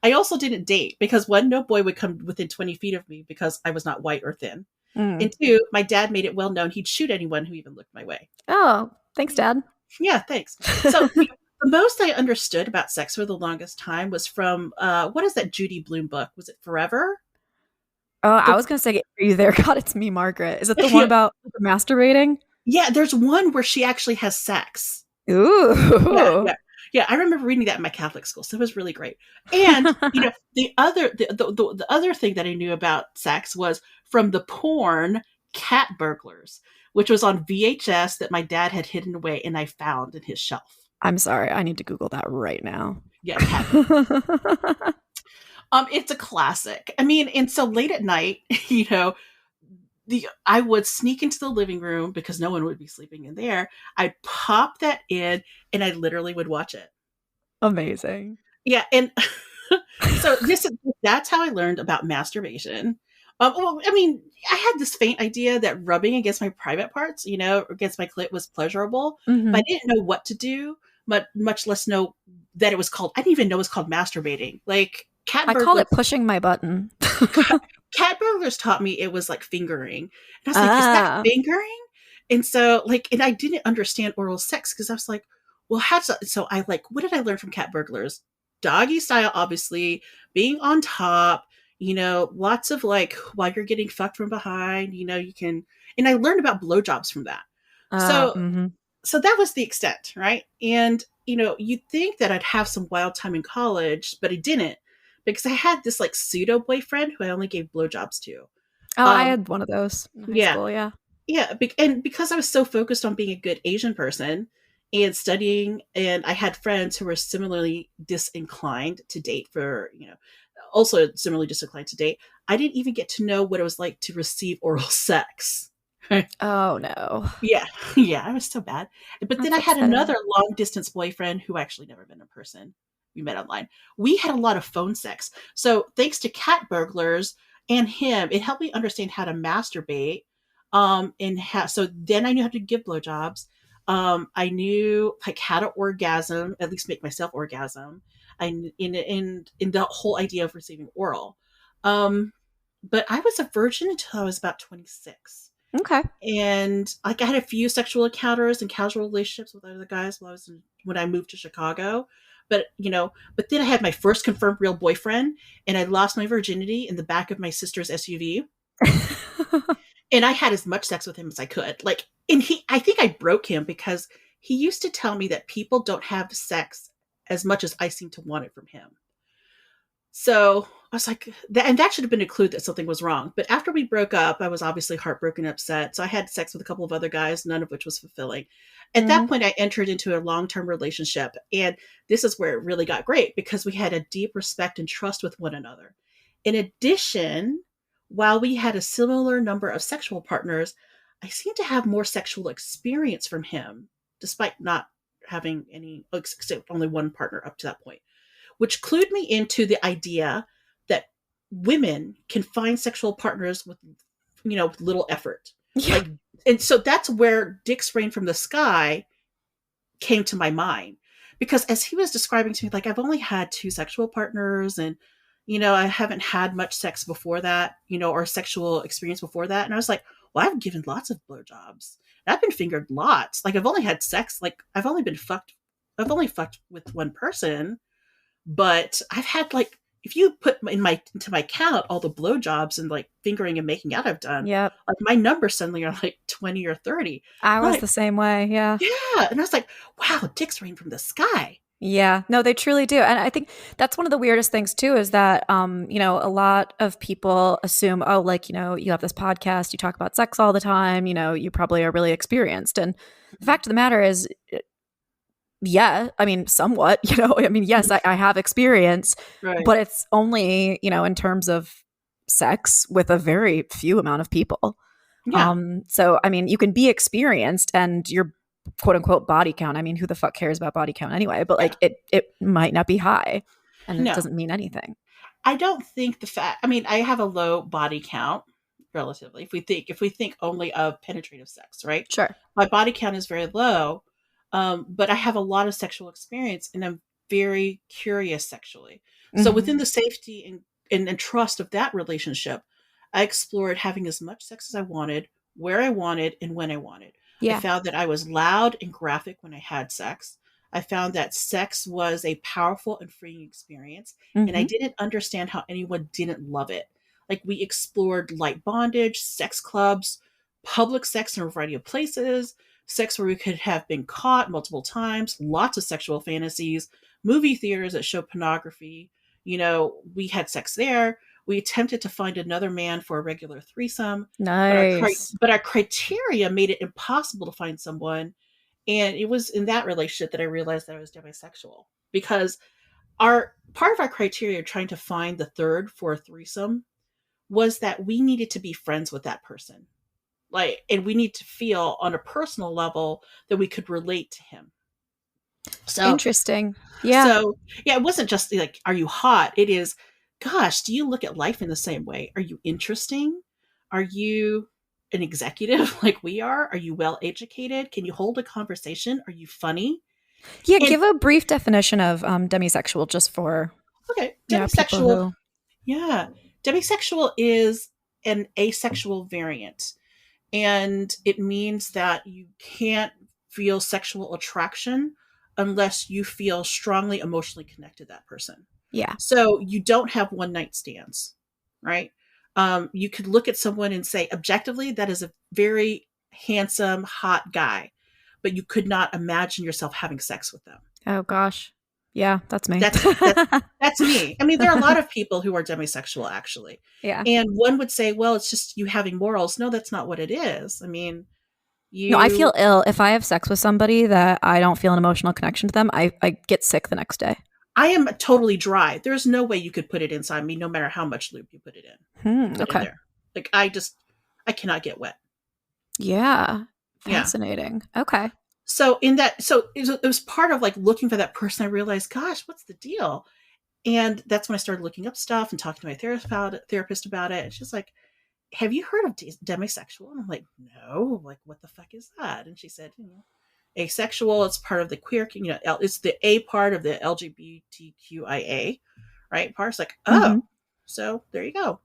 S4: I also didn't date because 1, no boy would come within 20 feet of me because I was not white or thin. And 2, my dad made it well known he'd shoot anyone who even looked my way.
S1: Oh, thanks, Dad.
S4: Yeah, thanks. So the most I understood about sex for the longest time was from, what is that Judy Blume book? Was it Forever?
S1: Oh, I was going to say, are you there? God, it's me, Margaret. Is it the one about masturbating?
S4: Yeah, there's one where she actually has sex.
S1: Ooh.
S4: Yeah, I remember reading that in my Catholic school, so it was really great. And you know, the other thing that I knew about sex was from the porn Cat Burglars, which was on VHS that my dad had hidden away, and I found in his shelf.
S1: I'm sorry, I need to Google that right now.
S4: Yeah, Cat it's a classic. I mean, and so late at night, you know, I would sneak into the living room because no one would be sleeping in there. I'd pop that in and I literally would watch it.
S1: Amazing.
S4: Yeah. And so that's how I learned about masturbation. Well, I mean, I had this faint idea that rubbing against my private parts, you know, against my clit was pleasurable, but I didn't know what to do, but much less know that it was called, I didn't even know it was called masturbating. Like
S1: I call it pushing my button.
S4: Cat Burglars taught me it was like fingering. And I was like, is that fingering? And so like, and I didn't understand oral sex because I was like, well, so I like, what did I learn from Cat Burglars? Doggy style, obviously, being on top, you know, lots of like, while you're getting fucked from behind, you know, you can, and I learned about blowjobs from that. So that was the extent, right? And, you know, you'd think that I'd have some wild time in college, but I didn't. Because I had this like pseudo boyfriend who I only gave blowjobs to.
S1: Oh, I had one of those in high school, yeah.
S4: Yeah, and because I was so focused on being a good Asian person and studying, and I had friends who were similarly disinclined to date also similarly disinclined to date, I didn't even get to know what it was like to receive oral sex.
S1: Oh, no.
S4: Yeah, I was so bad. But then I had another long distance boyfriend who actually never met in person. We met online. We had a lot of phone sex. So thanks to Cat Burglars and him, it helped me understand how to masturbate. So then I knew how to give blowjobs. I knew like how to orgasm, at least make myself orgasm. In the whole idea of receiving oral. But I was a virgin until I was about 26.
S1: Okay.
S4: And like I had a few sexual encounters and casual relationships with other guys when I moved to Chicago. But, you know, then I had my first confirmed real boyfriend and I lost my virginity in the back of my sister's SUV. And I had as much sex with him as I could. Like, and I think I broke him because he used to tell me that people don't have sex as much as I seem to want it from him. So I was like, that should have been a clue that something was wrong. But after we broke up, I was obviously heartbroken, upset. So I had sex with a couple of other guys, none of which was fulfilling. At that point, I entered into a long-term relationship. And this is where it really got great because we had a deep respect and trust with one another. In addition, while we had a similar number of sexual partners, I seemed to have more sexual experience from him, despite not having any, except only one partner up to that point, which clued me into the idea that women can find sexual partners with little effort.
S1: Yeah.
S4: Like, and so that's where Dick's Rain from the Sky came to my mind, because as he was describing to me, like, I've only had 2 sexual partners, and I haven't had much sex before that, or sexual experience before that. And I was like, well, I've given lots of blowjobs. I've been fingered lots. Like, I've only had sex, like, I've only fucked with one person, but I've had, like, if you put into my count all the blowjobs and like fingering and making out I've done,
S1: Yep.
S4: like, my numbers suddenly are like 20 or 30.
S1: I was
S4: Like,
S1: the same way. Yeah.
S4: yeah. And I was like, wow, Dick's Rain from the Sky.
S1: Yeah, no, they truly do. And I think that's one of the weirdest things too, is that, a lot of people assume, oh, like, you have this podcast, you talk about sex all the time, you probably are really experienced. And the fact of the matter is, yeah, I mean, somewhat, yes, I have experience,
S4: Right.
S1: but it's only, in terms of sex with a very few amount of people.
S4: Yeah.
S1: So, I mean, you can be experienced and your quote unquote body count. I mean, who the fuck cares about body count anyway? But like, it might not be high, and it doesn't mean anything.
S4: I don't think I have a low body count relatively. If we think only of penetrative sex, right?
S1: Sure.
S4: My body count is very low. But I have a lot of sexual experience, and I'm very curious sexually. So within the safety and trust of that relationship, I explored having as much sex as I wanted, where I wanted, and when I wanted.
S1: Yeah.
S4: I found that I was loud and graphic when I had sex. I found that sex was a powerful and freeing experience, and I didn't understand how anyone didn't love it. Like, we explored light bondage, sex clubs, public sex in a variety of places, sex where we could have been caught multiple times, lots of sexual fantasies, movie theaters that show pornography. We had sex there. We attempted to find another man for a regular threesome.
S1: Nice.
S4: But our criteria made it impossible to find someone. And it was in that relationship that I realized that I was demisexual, because part of our criteria of trying to find the third for a threesome was that we needed to be friends with that person. And we need to feel on a personal level that we could relate to him. So
S1: interesting. Yeah.
S4: So yeah, it wasn't just like, are you hot? It is, gosh, do you look at life in the same way? Are you interesting? Are you an executive like we are? Are you well educated? Can you hold a conversation? Are you funny?
S1: Yeah. Give a brief definition of demisexual, just for
S4: demisexual. Demisexual is an asexual variant. And it means that you can't feel sexual attraction unless you feel strongly emotionally connected to that person.
S1: Yeah.
S4: So you don't have one night stands, right? You could look at someone and say, objectively, that is a very handsome, hot guy, but you could not imagine yourself having sex with them.
S1: Oh gosh. Yeah, that's me.
S4: That's me. I mean, there are a lot of people who are demisexual, actually.
S1: Yeah.
S4: And one would say, well, it's just you having morals. No, that's not what it is. I mean,
S1: No, I feel ill. If I have sex with somebody that I don't feel an emotional connection to them, I get sick the next day.
S4: I am totally dry. There's no way you could put it inside me, no matter how much lube you put it in.
S1: Okay.
S4: In there. Like, I cannot get wet.
S1: Yeah. Fascinating. Yeah. Okay.
S4: So it was part of like looking for that person. I realized, gosh, what's the deal? And that's when I started looking up stuff and talking to my therapist about it. And she's like, have you heard of demisexual? And I'm like, no, like, what the fuck is that? And she said, asexual, it's part of the queer, it's the A part of the LGBTQIA, right? Part's like, so there you go.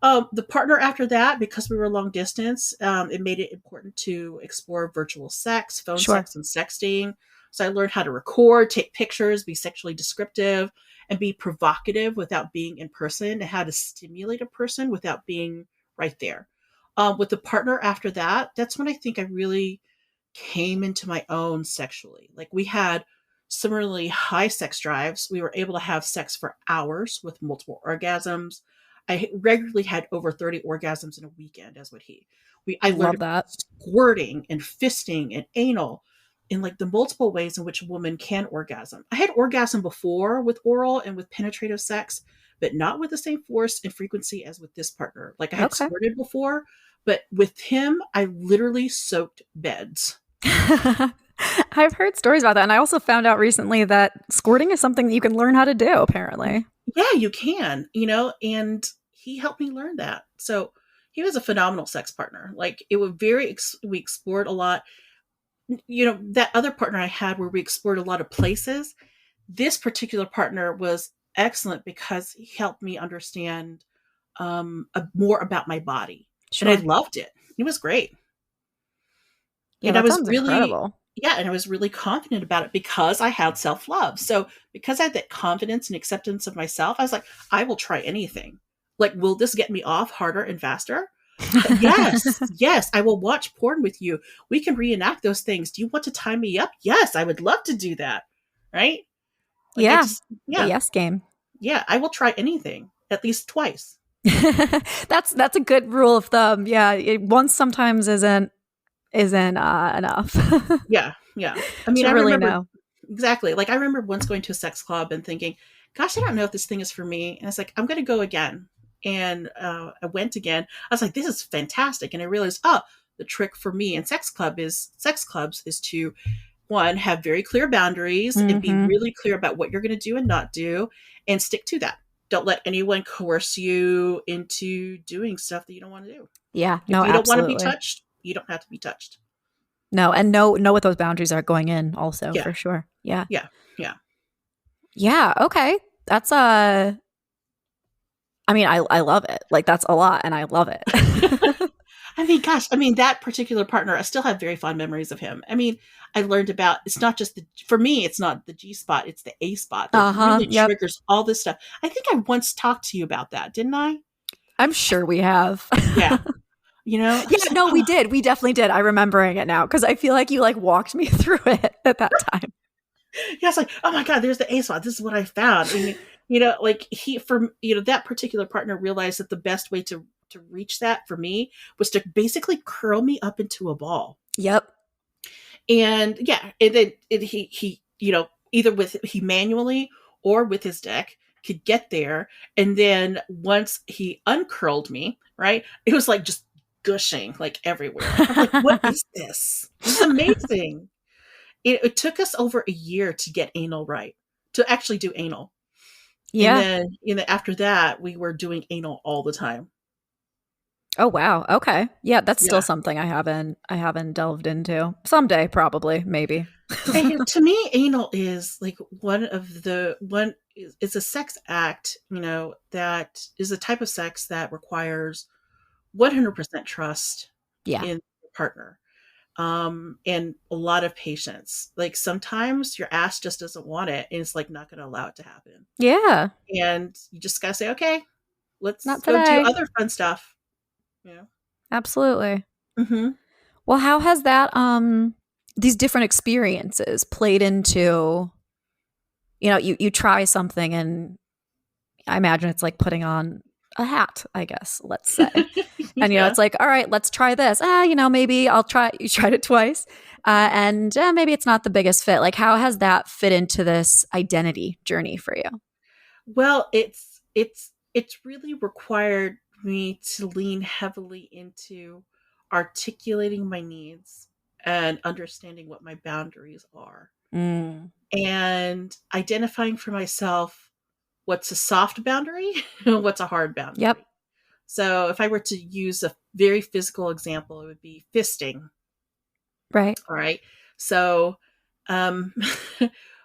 S4: The partner after that, because we were long distance, it made it important to explore virtual sex, phone sex, and sexting. So I learned how to record, take pictures, be sexually descriptive, and be provocative without being in person, and how to stimulate a person without being right there. With the partner after that, that's when I think I really came into my own sexually. Like, we had similarly high sex drives. We were able to have sex for hours with multiple orgasms. I regularly had over 30 orgasms in a weekend, as would he. I learned about squirting and fisting and anal in like the multiple ways in which a woman can orgasm. I had orgasm before with oral and with penetrative sex, but not with the same force and frequency as with this partner. Like, I had squirted before, but with him, I literally soaked beds.
S1: I've heard stories about that. And I also found out recently that squirting is something that you can learn how to do, apparently.
S4: Yeah, you can, and he helped me learn that. So he was a phenomenal sex partner. Like it was we explored a lot. That other partner I had where we explored a lot of places, this particular partner was excellent because he helped me understand more about my body. And I
S1: Sure.
S4: loved it. It was great.
S1: Yeah,
S4: And I
S1: that
S4: was
S1: sounds
S4: really,
S1: incredible.
S4: yeah, and I was really confident about it because I had self-love. So because I had that confidence and acceptance of myself, I was like, I will try anything. Like, will this get me off harder and faster? Yes, yes, I will watch porn with you. We can reenact those things. Do you want to tie me up? Yes, I would love to do that. Right? Like
S1: Yeah. The
S4: yeah,
S1: yes game.
S4: yeah, I will try anything at least twice.
S1: That's a good rule of thumb. Yeah, once sometimes isn't enough.
S4: Yeah, yeah. I mean,
S1: To
S4: I
S1: really
S4: remember
S1: know.
S4: exactly. Like I remember once going to a sex club and thinking, "Gosh, I don't know if this thing is for me." And it's like, "I'm going to go again." And I went again. I was like, "This is fantastic." And I realized, oh, the trick for me in sex clubs is to one have very clear boundaries and be
S1: Mm-hmm.
S4: really clear about what you're going to do and not do, and stick to that. Don't let anyone coerce you into doing stuff that you don't want to do.
S1: Yeah,
S4: If
S1: no,
S4: you don't want to be
S1: absolutely.
S4: touched, you don't have to be touched.
S1: No, and know what those boundaries are going in also
S4: Yeah,
S1: for sure. Yeah.
S4: yeah, yeah.
S1: Yeah, okay. That's I mean, I love it. Like that's a lot and I love it.
S4: I mean, gosh, I mean, that particular partner, I still have very fond memories of him. I mean, I learned about, it's not just for me, it's not the G spot, it's the A spot that
S1: Uh-huh.
S4: really
S1: Yep.
S4: triggers all this stuff. I think I once talked to you about that, didn't I?
S1: I'm sure we have.
S4: Yeah. I
S1: Yeah,
S4: was like,
S1: no, we
S4: oh,
S1: did. We definitely did. I'm remembering it now because I feel like you like walked me through it at that time.
S4: yeah, it's like, oh my God, there's the A spot. This is what I found. And, like that particular partner realized that the best way to reach that for me was to basically curl me up into a ball.
S1: Yep.
S4: And yeah, and then he either with he manually or with his deck could get there, and then once he uncurled me, right, it was like just gushing like everywhere. I'm like, what is this? This is amazing. It took us over a year to get anal right, to actually do anal, and
S1: Yeah.
S4: then after that we were doing anal all the time.
S1: Oh wow. Okay. Yeah, that's still
S4: Yeah.
S1: something I haven't delved into. Someday probably, maybe.
S4: And to me, anal is like it's a sex act, that is a type of sex that requires 100% trust
S1: Yeah.
S4: in the partner. And a lot of patience. Like sometimes your ass just doesn't want it and it's like not going to allow it to happen.
S1: Yeah.
S4: And you just got to say, okay, let's
S1: Not
S4: go do
S1: today.
S4: other fun stuff. Yeah.
S1: Absolutely.
S4: Mm-hmm.
S1: Well, how has that these different experiences played into you try something and I imagine it's like putting on a hat, I guess, let's say. And
S4: Yeah.
S1: it's like, all right, let's try this. Maybe I'll try. You tried it twice, and maybe it's not the biggest fit. Like, how has that fit into this identity journey for you?
S4: Well, it's really required me to lean heavily into articulating my needs and understanding what my boundaries are
S1: Mm.
S4: and identifying for myself what's a soft boundary and what's a hard boundary.
S1: Yep.
S4: So if I were to use a very physical example, it would be fisting.
S1: Right.
S4: All right. So um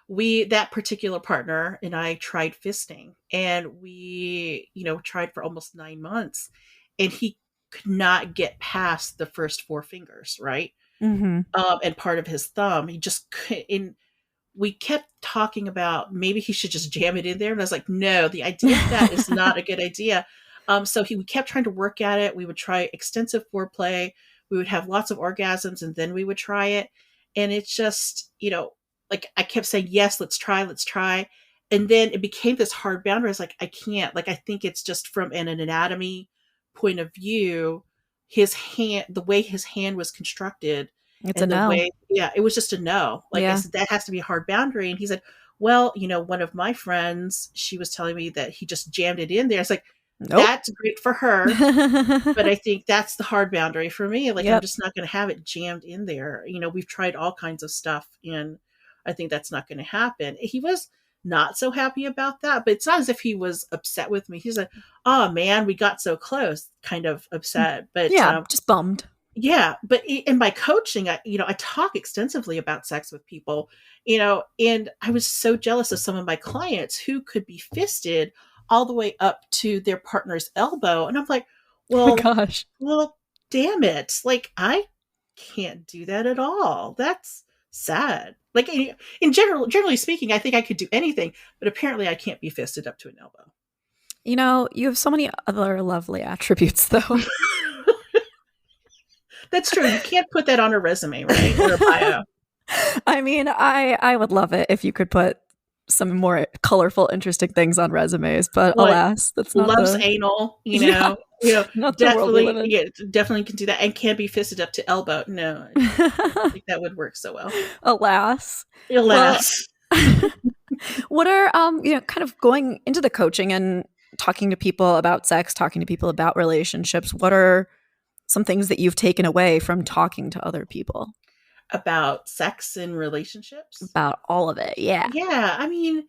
S4: that particular partner and I tried fisting and we, tried for almost 9 months and he could not get past the first four fingers, right?
S1: Mm-hmm.
S4: And part of his thumb. He just couldn't. We kept talking about maybe he should just jam it in there. And I was like, no, the idea of that is not a good idea. So we kept trying to work at it. We would try extensive foreplay. We would have lots of orgasms and then we would try it. And it's just, like I kept saying, yes, let's try. And then it became this hard boundary. I was like, I can't, like, I think it's just from an anatomy point of view, the way his hand was constructed
S1: It's a
S4: and the
S1: no.
S4: way, yeah, it was just a no. Like I
S1: Yeah.
S4: said, that has to be a hard boundary. And he said, well, one of my friends, she was telling me that he just jammed it in there. It's like,
S1: Nope.
S4: that's great for her. But I think that's the hard boundary for me. Like, I'm
S1: Yep.
S4: just not going to have it jammed in there. We've tried all kinds of stuff and I think that's not going to happen. He was not so happy about that. But it's not as if he was upset with me. He's like, oh man, we got so close, kind of upset. But
S1: Yeah, just bummed.
S4: yeah, but in my coaching, I talk extensively about sex with people, and I was so jealous of some of my clients who could be fisted all the way up to their partner's elbow. And I'm like,
S1: Oh my
S4: well,
S1: gosh.
S4: well, damn it. Like, I can't do that at all. That's sad. Like, generally speaking, I think I could do anything, but apparently I can't be fisted up to an elbow.
S1: You have so many other lovely attributes, though.
S4: That's true. You can't put that on a resume, right? Or a bio.
S1: I mean, I would love it if you could put some more colorful, interesting things on resumes, but
S4: Like,
S1: alas, that's not
S4: loves anal,
S1: Yeah. Not the world we live in.
S4: definitely can do that, and can be fisted up to elbow. No, I don't think that would work so well.
S1: Alas.
S4: Alas.
S1: What are kind of going into the coaching and talking to people about sex, talking to people about relationships, what are some things that you've taken away from talking to other people?
S4: About sex and relationships?
S1: About all of it, yeah.
S4: Yeah, I mean,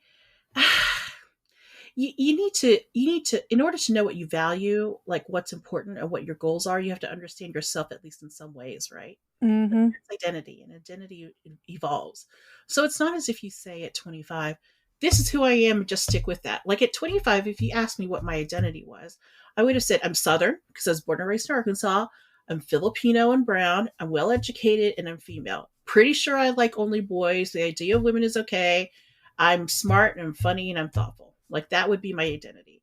S4: you need to, in order to know what you value, like what's important and what your goals are, you have to understand yourself, at least in some ways, right?
S1: Mm-hmm.
S4: It's identity, and identity evolves. So it's not as if you say at 25, this is who I am, and just stick with that. Like at 25, if you asked me what my identity was, I would have said I'm Southern because I was born and raised in Arkansas. I'm Filipino and brown. I'm well educated, and I'm female. Pretty sure I like only boys. The idea of women is okay. I'm smart and I'm funny and I'm thoughtful. Like that would be my identity.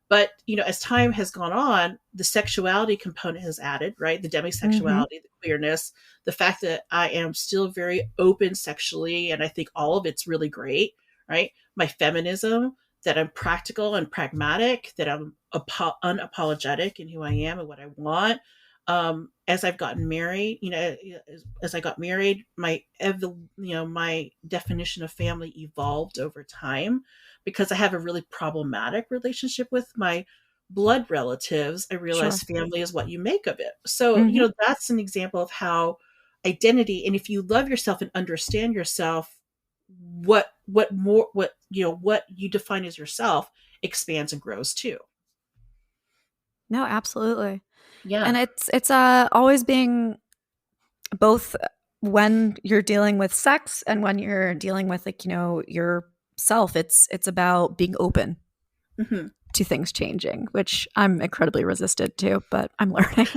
S4: But, as time has gone on, the sexuality component has added, right? The demisexuality, the queerness, the fact that I am still very open sexually. And I think all of it's really great, right? My feminism, that I'm practical and pragmatic, that I'm unapologetic in who I am and what I want. As I've gotten married, as I got married, my definition of family evolved over time because I have a really problematic relationship with my blood relatives. I realized family is what you make of it. So, that's an example of how identity, and if you love yourself and understand yourself, what you define as yourself expands and grows too.
S1: No, absolutely.
S4: Yeah.
S1: And it's always being both when you're dealing with sex and when you're dealing with yourself. It's about being open to things changing, which I'm incredibly resistant to, but I'm learning.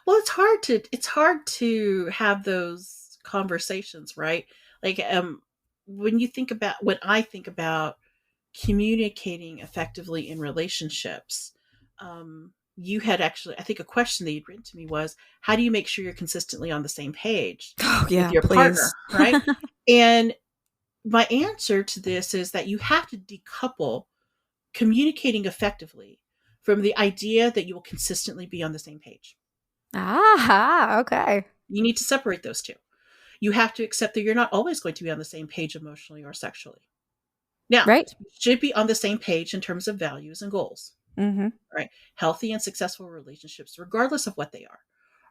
S4: Well, it's hard to have those conversations, right? Like when I think about communicating effectively in relationships, you had actually, I think a question that you'd written to me was, how do you make sure you're consistently on the same page with your partner, right? And my answer to this is that you have to decouple communicating effectively from the idea that you will consistently be on the same page.
S1: Ah, okay.
S4: You need to separate those two. You have to accept that you're not always going to be on the same page emotionally or sexually. Now, you should be on the same page in terms of values and goals. Right? Healthy and successful relationships, regardless of what they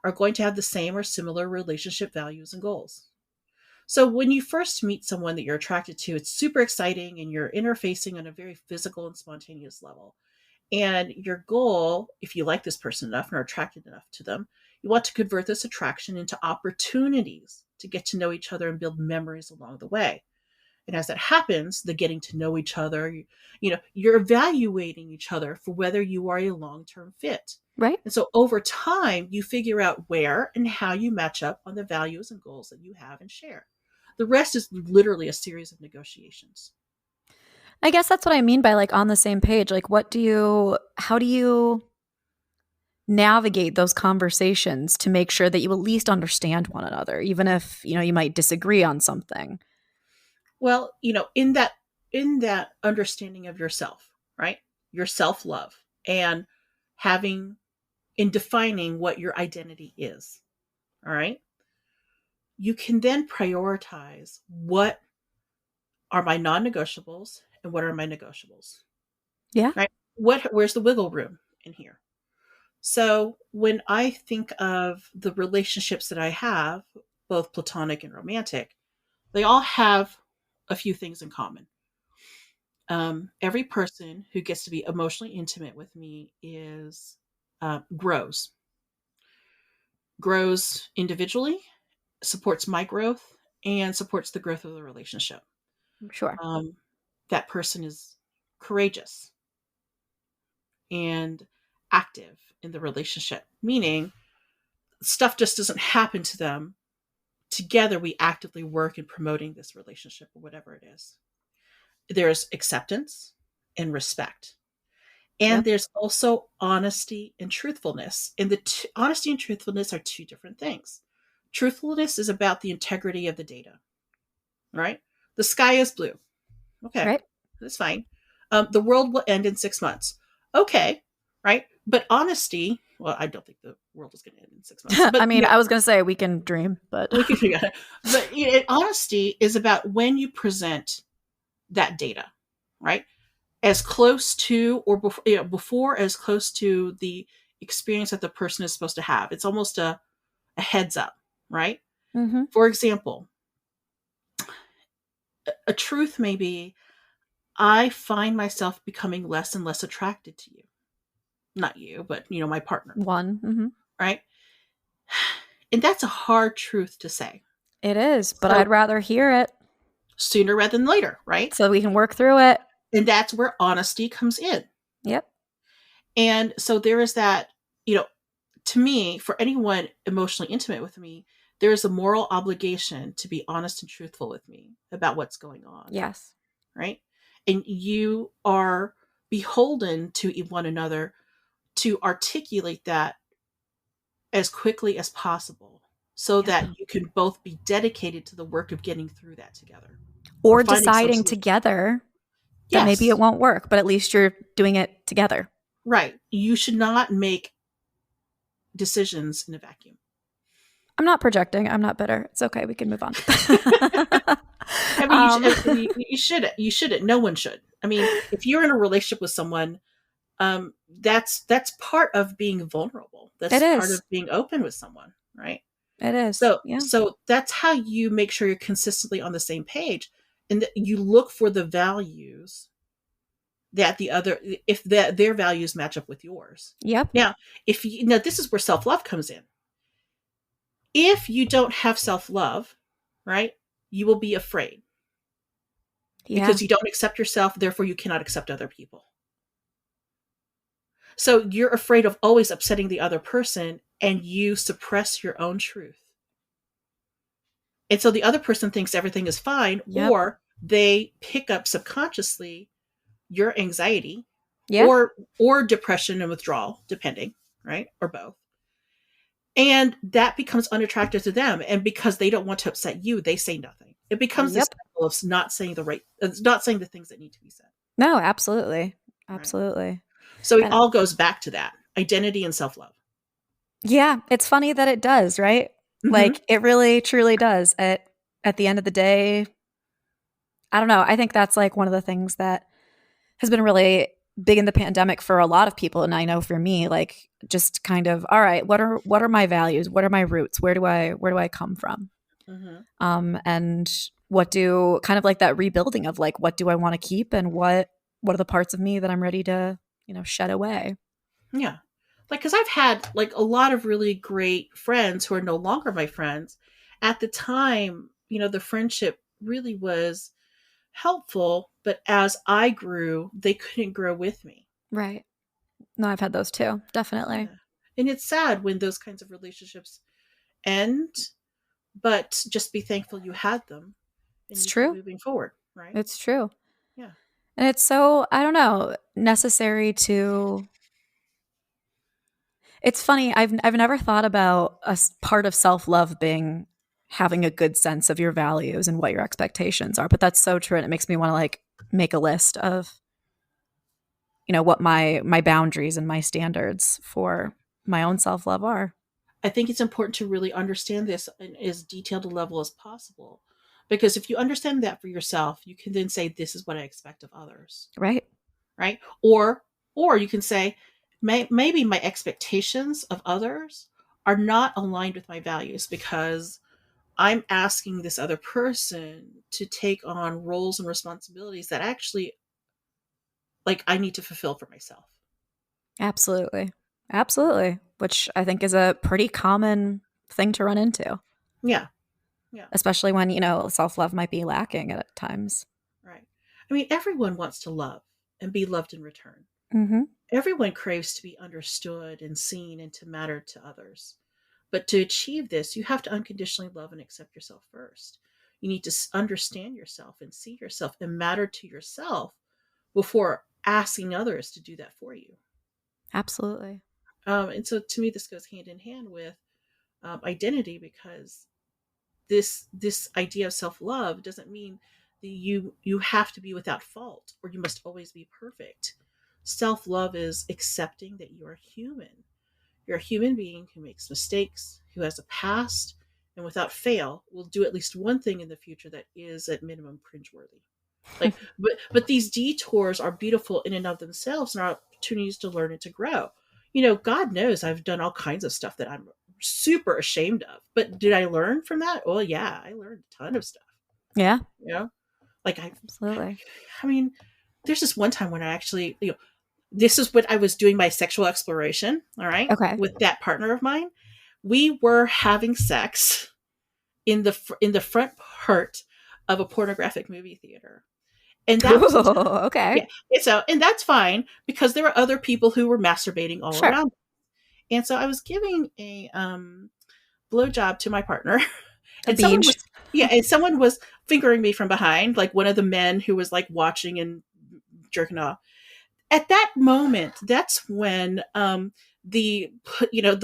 S4: are going to have the same or similar relationship values and goals. So when you first meet someone that you're attracted to, it's super exciting and you're interfacing on a very physical and spontaneous level. And your goal, if you like this person enough and are attracted enough to them, you want to convert this attraction into opportunities to get to know each other and build memories along the way. And as that happens, the getting to know each other, you're evaluating each other for whether you are a long-term fit.
S1: Right.
S4: And so over time, you figure out where and how you match up on the values and goals that you have and share. The rest is literally a series of negotiations.
S1: I guess that's what I mean by like on the same page. Like how do you navigate those conversations to make sure that you at least understand one another, even if, you might disagree on something?
S4: Well, in that understanding of yourself, right? Your self-love and in defining what your identity is. All right. You can then prioritize what are my non-negotiables and what are my negotiables.
S1: Yeah.
S4: Right. Where's the wiggle room in here? So when I think of the relationships that I have, both platonic and romantic, they all have a few things in common. Every person who gets to be emotionally intimate with me is grows individually, supports my growth, and supports the growth of the relationship.
S1: Sure.
S4: That person is courageous and active in the relationship, meaning stuff just doesn't happen to them. Together, we actively work in promoting this relationship or whatever it is. There's acceptance and respect. And
S1: Yep.
S4: there's also honesty and truthfulness. And honesty and truthfulness are two different things. Truthfulness is about the integrity of the data, right? The sky is blue. Okay,
S1: Right.
S4: that's fine. The world will end in 6 months. Okay, right? But honesty, well, I don't think the world is going to end in 6 months. But
S1: I mean, I was going to say we can dream, but
S4: we can figure it out. But honesty is about when you present that data, right? As close to or before as close to the experience that the person is supposed to have. It's almost a heads up, right?
S1: mm-hmm.
S4: For example, a truth may be, I find myself becoming less and less attracted to you. Not you, but my partner.
S1: One. Mm-hmm.
S4: Right? And that's a hard truth to say.
S1: It is, but I'd rather hear it
S4: sooner rather than later, right?
S1: So we can work through it.
S4: And that's where honesty comes in.
S1: Yep.
S4: And so there is that, to me, for anyone emotionally intimate with me, there is a moral obligation to be honest and truthful with me about what's going on.
S1: Yes.
S4: Right? And you are beholden to one another to articulate that as quickly as possible so that you can both be dedicated to the work of getting through that together.
S1: Or deciding together that maybe it won't work, but at least you're doing it together.
S4: Right. You should not make decisions in a vacuum.
S1: I'm not projecting. I'm not bitter. It's okay. We can move on.
S4: You shouldn't. No one should. I mean, if you're in a relationship with someone, that's part of being vulnerable. That's part of being open with someone, right?
S1: It is.
S4: So that's how you make sure you're consistently on the same page, and that you look for the values that their values match up with yours.
S1: Yep.
S4: Now, this is where self-love comes in. If you don't have self-love, right, you will be afraid. Yeah. Because you don't accept yourself, therefore you cannot accept other people. So you're afraid of always upsetting the other person, and you suppress your own truth. And so the other person thinks everything is fine, or they pick up subconsciously your anxiety or depression and withdrawal, depending, right? Or both. And that becomes unattractive to them. And because they don't want to upset you, they say nothing. It becomes this cycle of not saying the things that need to be said.
S1: No, absolutely. Absolutely. Right.
S4: So it all goes back to that identity and self-love.
S1: Yeah. It's funny that it does, right? Mm-hmm. Like it really, truly does. At the end of the day, I don't know. I think that's like one of the things that has been really big in the pandemic for a lot of people. And I know for me, like just kind of, all right, what are my values? What are my roots? Where do I come from? Mm-hmm. And what do kind of like that rebuilding of like, what do I want to keep? And what are the parts of me that I'm ready to, shed away?
S4: Yeah. Like, cause I've had like a lot of really great friends who are no longer my friends. At the time, the friendship really was helpful, but as I grew, they couldn't grow with me.
S1: Right. No, I've had those too. Definitely.
S4: Yeah. And it's sad when those kinds of relationships end, but just be thankful you had them. And
S1: it's true.
S4: Moving forward, right?
S1: It's true.
S4: Yeah.
S1: And it's so, I don't know, necessary to... It's funny. I've never thought about a part of self-love being having a good sense of your values and what your expectations are. But that's so true. And it makes me want to like make a list of, what my boundaries and my standards for my own self-love are.
S4: I think it's important to really understand this in as detailed a level as possible. Because if you understand that for yourself, you can then say, this is what I expect of others.
S1: Right.
S4: Right. Or you can say, maybe my expectations of others are not aligned with my values because I'm asking this other person to take on roles and responsibilities that actually like I need to fulfill for myself.
S1: Absolutely. Absolutely. Which I think is a pretty common thing to run into.
S4: Yeah. Yeah.
S1: Especially when, self-love might be lacking at times.
S4: Right. I mean, everyone wants to love and be loved in return.
S1: Mm-hmm.
S4: Everyone craves to be understood and seen and to matter to others. But to achieve this, you have to unconditionally love and accept yourself first. You need to understand yourself and see yourself and matter to yourself before asking others to do that for you.
S1: Absolutely.
S4: And so to me, this goes hand in hand with identity, because this idea of self-love doesn't mean that you have to be without fault or you must always be perfect. Self-love is accepting that you are human. You're a human being who makes mistakes, who has a past, and without fail will do at least one thing in the future that is at minimum cringeworthy. Like, but these detours are beautiful in and of themselves and are opportunities to learn and to grow. God knows I've done all kinds of stuff that I'm super ashamed of. But did I learn from that? Oh yeah, I learned a ton of stuff.
S1: Yeah.
S4: Like
S1: Absolutely.
S4: I mean, there's this one time when I actually, this is when I was doing my sexual exploration. All right.
S1: Okay.
S4: With that partner of mine, we were having sex in the front part of a pornographic movie theater. And that was
S1: okay.
S4: Yeah. And that's fine because there were other people who were masturbating all around. And so I was giving a blowjob to my partner. And someone was fingering me from behind, like one of the men who was like watching and jerking off. At that moment, that's when the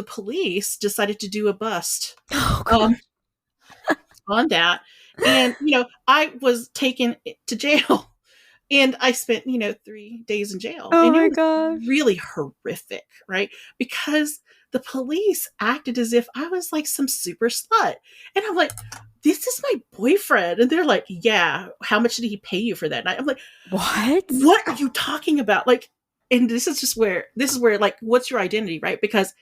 S4: police decided to do a bust on that. And, I was taken to jail and I spent, 3 days in jail.
S1: Oh
S4: and
S1: my
S4: it was
S1: gosh.
S4: really horrific, right? Because the police acted as if I was like some super slut. And I'm like, this is my boyfriend. And they're like, yeah, how much did he pay you for that night? I'm like, what are you talking about? Like, and this is where like, what's your identity, right? Because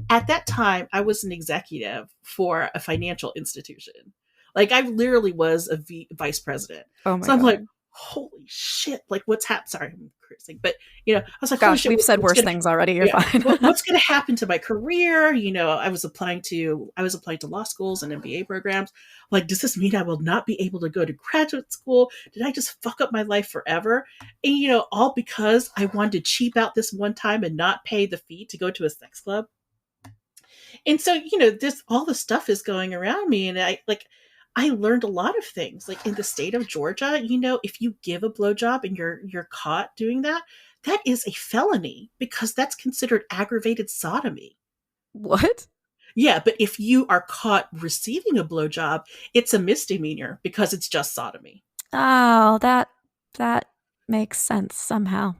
S4: at that time I was an executive for a financial institution. Like I literally was a vice president.
S1: Oh my
S4: so I'm
S1: God.
S4: like, holy shit, like what's happened? Sorry, I'm cursing, but I was like,
S1: gosh, we've said worse things already. You're fine.
S4: What's going to happen to my career? I was applying to law schools and MBA programs. Like, does this mean I will not be able to go to graduate school? Did I just fuck up my life forever? And all because I wanted to cheap out this one time and not pay the fee to go to a sex club. And so, all the stuff is going around me, and I learned a lot of things. Like in the state of Georgia, if you give a blowjob and you're caught doing that, that is a felony because that's considered aggravated sodomy.
S1: What?
S4: Yeah, but if you are caught receiving a blowjob, it's a misdemeanor because it's just sodomy.
S1: Oh, that makes sense somehow.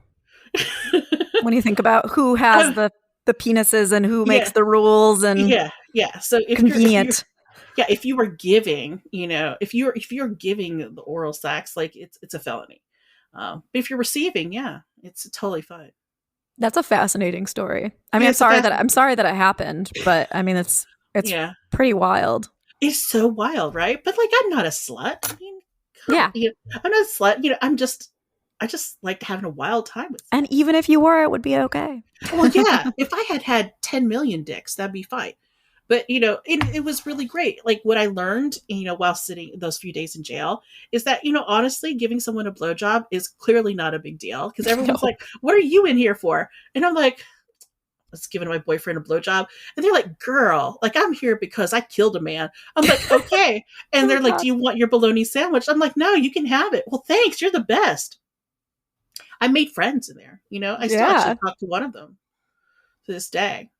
S1: When you think about who has the penises and who makes the rules and
S4: yeah. So
S1: convenient.
S4: If you were giving, if you're giving the oral sex, like it's a felony. But if you're receiving, it's totally fine.
S1: That's a fascinating story. I mean, I'm sorry that it happened, but I mean, it's pretty wild.
S4: It's so wild, right? But like, I'm not a slut. I mean, I'm not a slut. I just like having a wild time with.
S1: And even if you were, it would be okay.
S4: Well, yeah. If I had 10 million dicks, that'd be fine. But, it was really great. Like what I learned, while sitting those few days in jail is that, honestly, giving someone a blowjob is clearly not a big deal because everyone's like, what are you in here for? And I'm like, let's give my boyfriend a blowjob. And they're like, girl, like I'm here because I killed a man. I'm like, okay. And they're like, do you want your bologna sandwich? I'm like, no, you can have it. Well, thanks. You're the best. I made friends in there. I still actually talk to one of them to this day.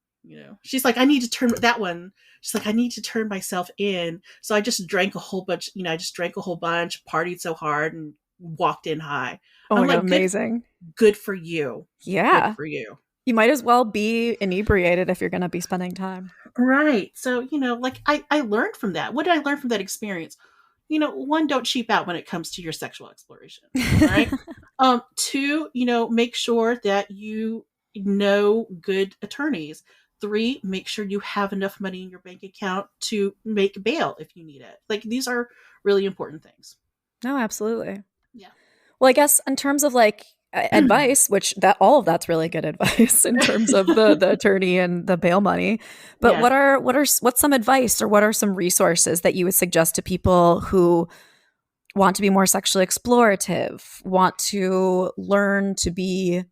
S4: She's like, I need to turn that one. She's like, I need to turn myself in. So I just drank a whole bunch, partied so hard and walked in high.
S1: Oh my God, amazing.
S4: Good for you.
S1: Yeah.
S4: Good for you.
S1: You might as well be inebriated if you're going to be spending time.
S4: Right. So, I learned from that. What did I learn from that experience? One, don't cheap out when it comes to your sexual exploration. Right. Two, make sure that you know good attorneys. 3, make sure you have enough money in your bank account to make bail if you need it. Like these are really important things.
S1: No, absolutely.
S4: Yeah.
S1: Well, I guess in terms of like advice, which that all of that's really good advice in terms of the attorney and the bail money. But
S4: Yeah.
S1: what's some advice, or what are some resources that you would suggest to people who want to be more sexually explorative, want to learn to be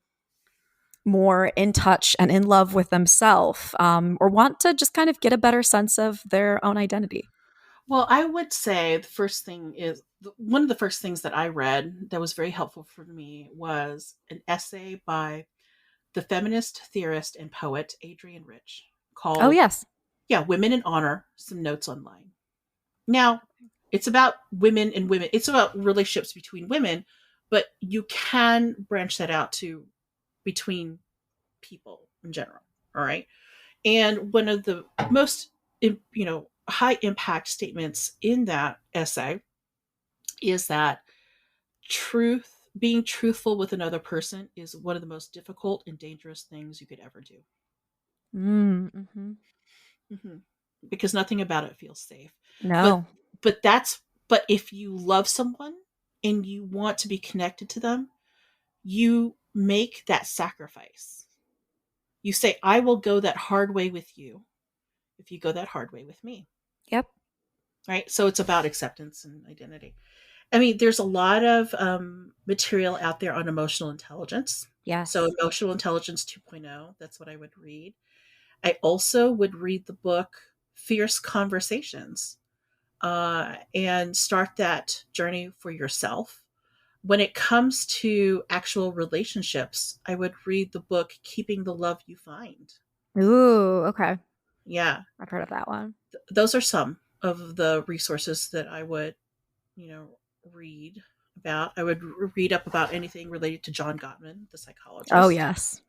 S1: more in touch and in love with themselves, or want to just kind of get a better sense of their own identity?
S4: Well, I would say the first thing is one of the first things that I read that was very helpful for me was an essay by the feminist theorist and poet Adrienne Rich
S1: Oh,
S4: called,
S1: yes.
S4: yeah, Women in Honor, Some Notes Online. Now, it's about women and women. It's about relationships between women, but you can branch that out to between people in general. All right. And one of the most, high impact statements in that essay is that being truthful with another person is one of the most difficult and dangerous things you could ever do.
S1: Mm-hmm.
S4: Hmm. Because nothing about it feels safe. But,
S1: No.
S4: but if you love someone and you want to be connected to them, you make that sacrifice. You say, I will go that hard way with you if you go that hard way with me.
S1: Yep.
S4: Right. So it's about acceptance and identity. I mean, there's a lot of material out there on emotional intelligence.
S1: Yes.
S4: So Emotional Intelligence 2.0, that's what I would read. I also would read the book Fierce Conversations and start that journey for yourself. When it comes to actual relationships, I would read the book Keeping the Love You Find.
S1: Ooh, okay.
S4: Yeah.
S1: I've heard of that one.
S4: Those are some of the resources that I would, read about. I would read up about anything related to John Gottman, the psychologist.
S1: Oh, yes.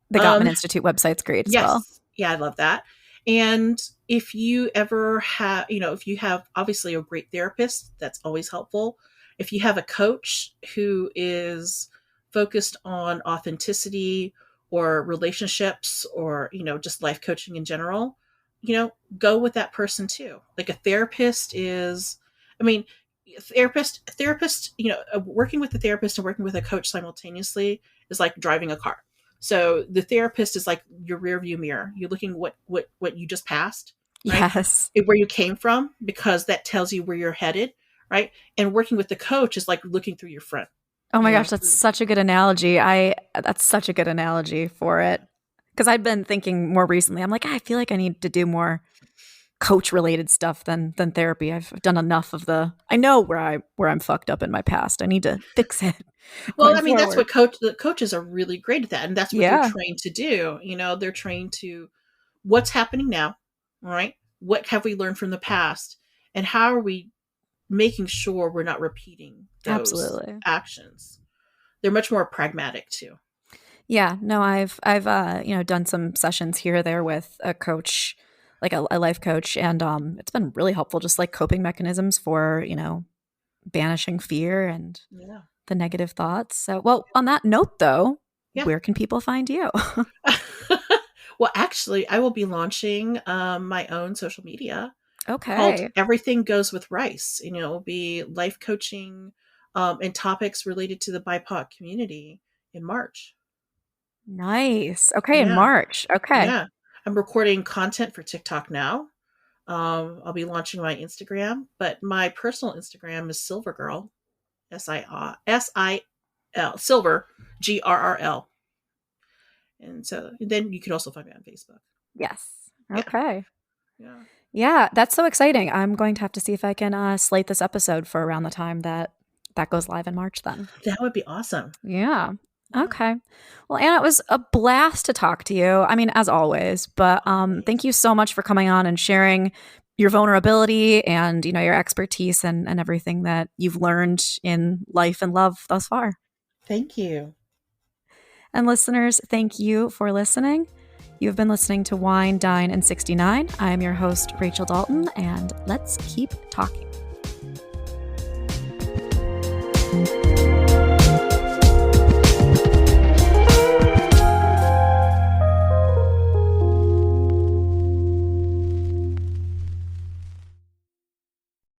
S1: The Gottman Institute website's great as well.
S4: Yes. Yeah, I love that. And if you ever have, if you have obviously a great therapist, that's always helpful. If you have a coach who is focused on authenticity or relationships or, just life coaching in general, go with that person too. Like a therapist is, therapist, working with a therapist and working with a coach simultaneously is like driving a car. So the therapist is like your rear view mirror. You're looking what you just passed, right?
S1: Yes.
S4: Where you came from, because that tells you where you're headed, right? And working with the coach is like looking through your front.
S1: Oh my gosh, that's such a good analogy. That's such a good analogy for it. Because I've been thinking more recently, I'm like, I feel like I need to do more coach related stuff than therapy. I've done enough of I know where I'm fucked up in my past. I need to fix it.
S4: Well, that's what the coaches are really great at that. And that's what they're trained to do. They're trained to what's happening now, right? What have we learned from the past? And how are we making sure we're not repeating those actions? They're much more pragmatic too.
S1: Yeah, no, I've done some sessions here or there with a coach, like a life coach, and it's been really helpful, just like coping mechanisms for, banishing fear and the negative thoughts. So, well, on that note though, where can people find you?
S4: Well, actually, I will be launching my own social media.
S1: Okay.
S4: Called Everything Goes with Rice. It'll be life coaching and topics related to the BIPOC community in March.
S1: Nice. Okay, in March. Okay.
S4: Yeah. I'm recording content for TikTok now. I'll be launching my Instagram, but my personal Instagram is Silvergirl, SIL, Silver, GRRL. And so then you can also find me on Facebook.
S1: Yes. Okay.
S4: Yeah.
S1: Yeah, that's so exciting. I'm going to have to see if I can slate this episode for around the time that goes live in March then.
S4: That would be awesome.
S1: Yeah. Okay. Well, Anna, it was a blast to talk to you. I mean, as always, but thank you so much for coming on and sharing your vulnerability and, your expertise and everything that you've learned in life and love thus far.
S4: Thank you.
S1: And listeners, thank you for listening. You've been listening to Wine, Dine, and 69. I am your host, Rachel Dalton, and let's keep talking.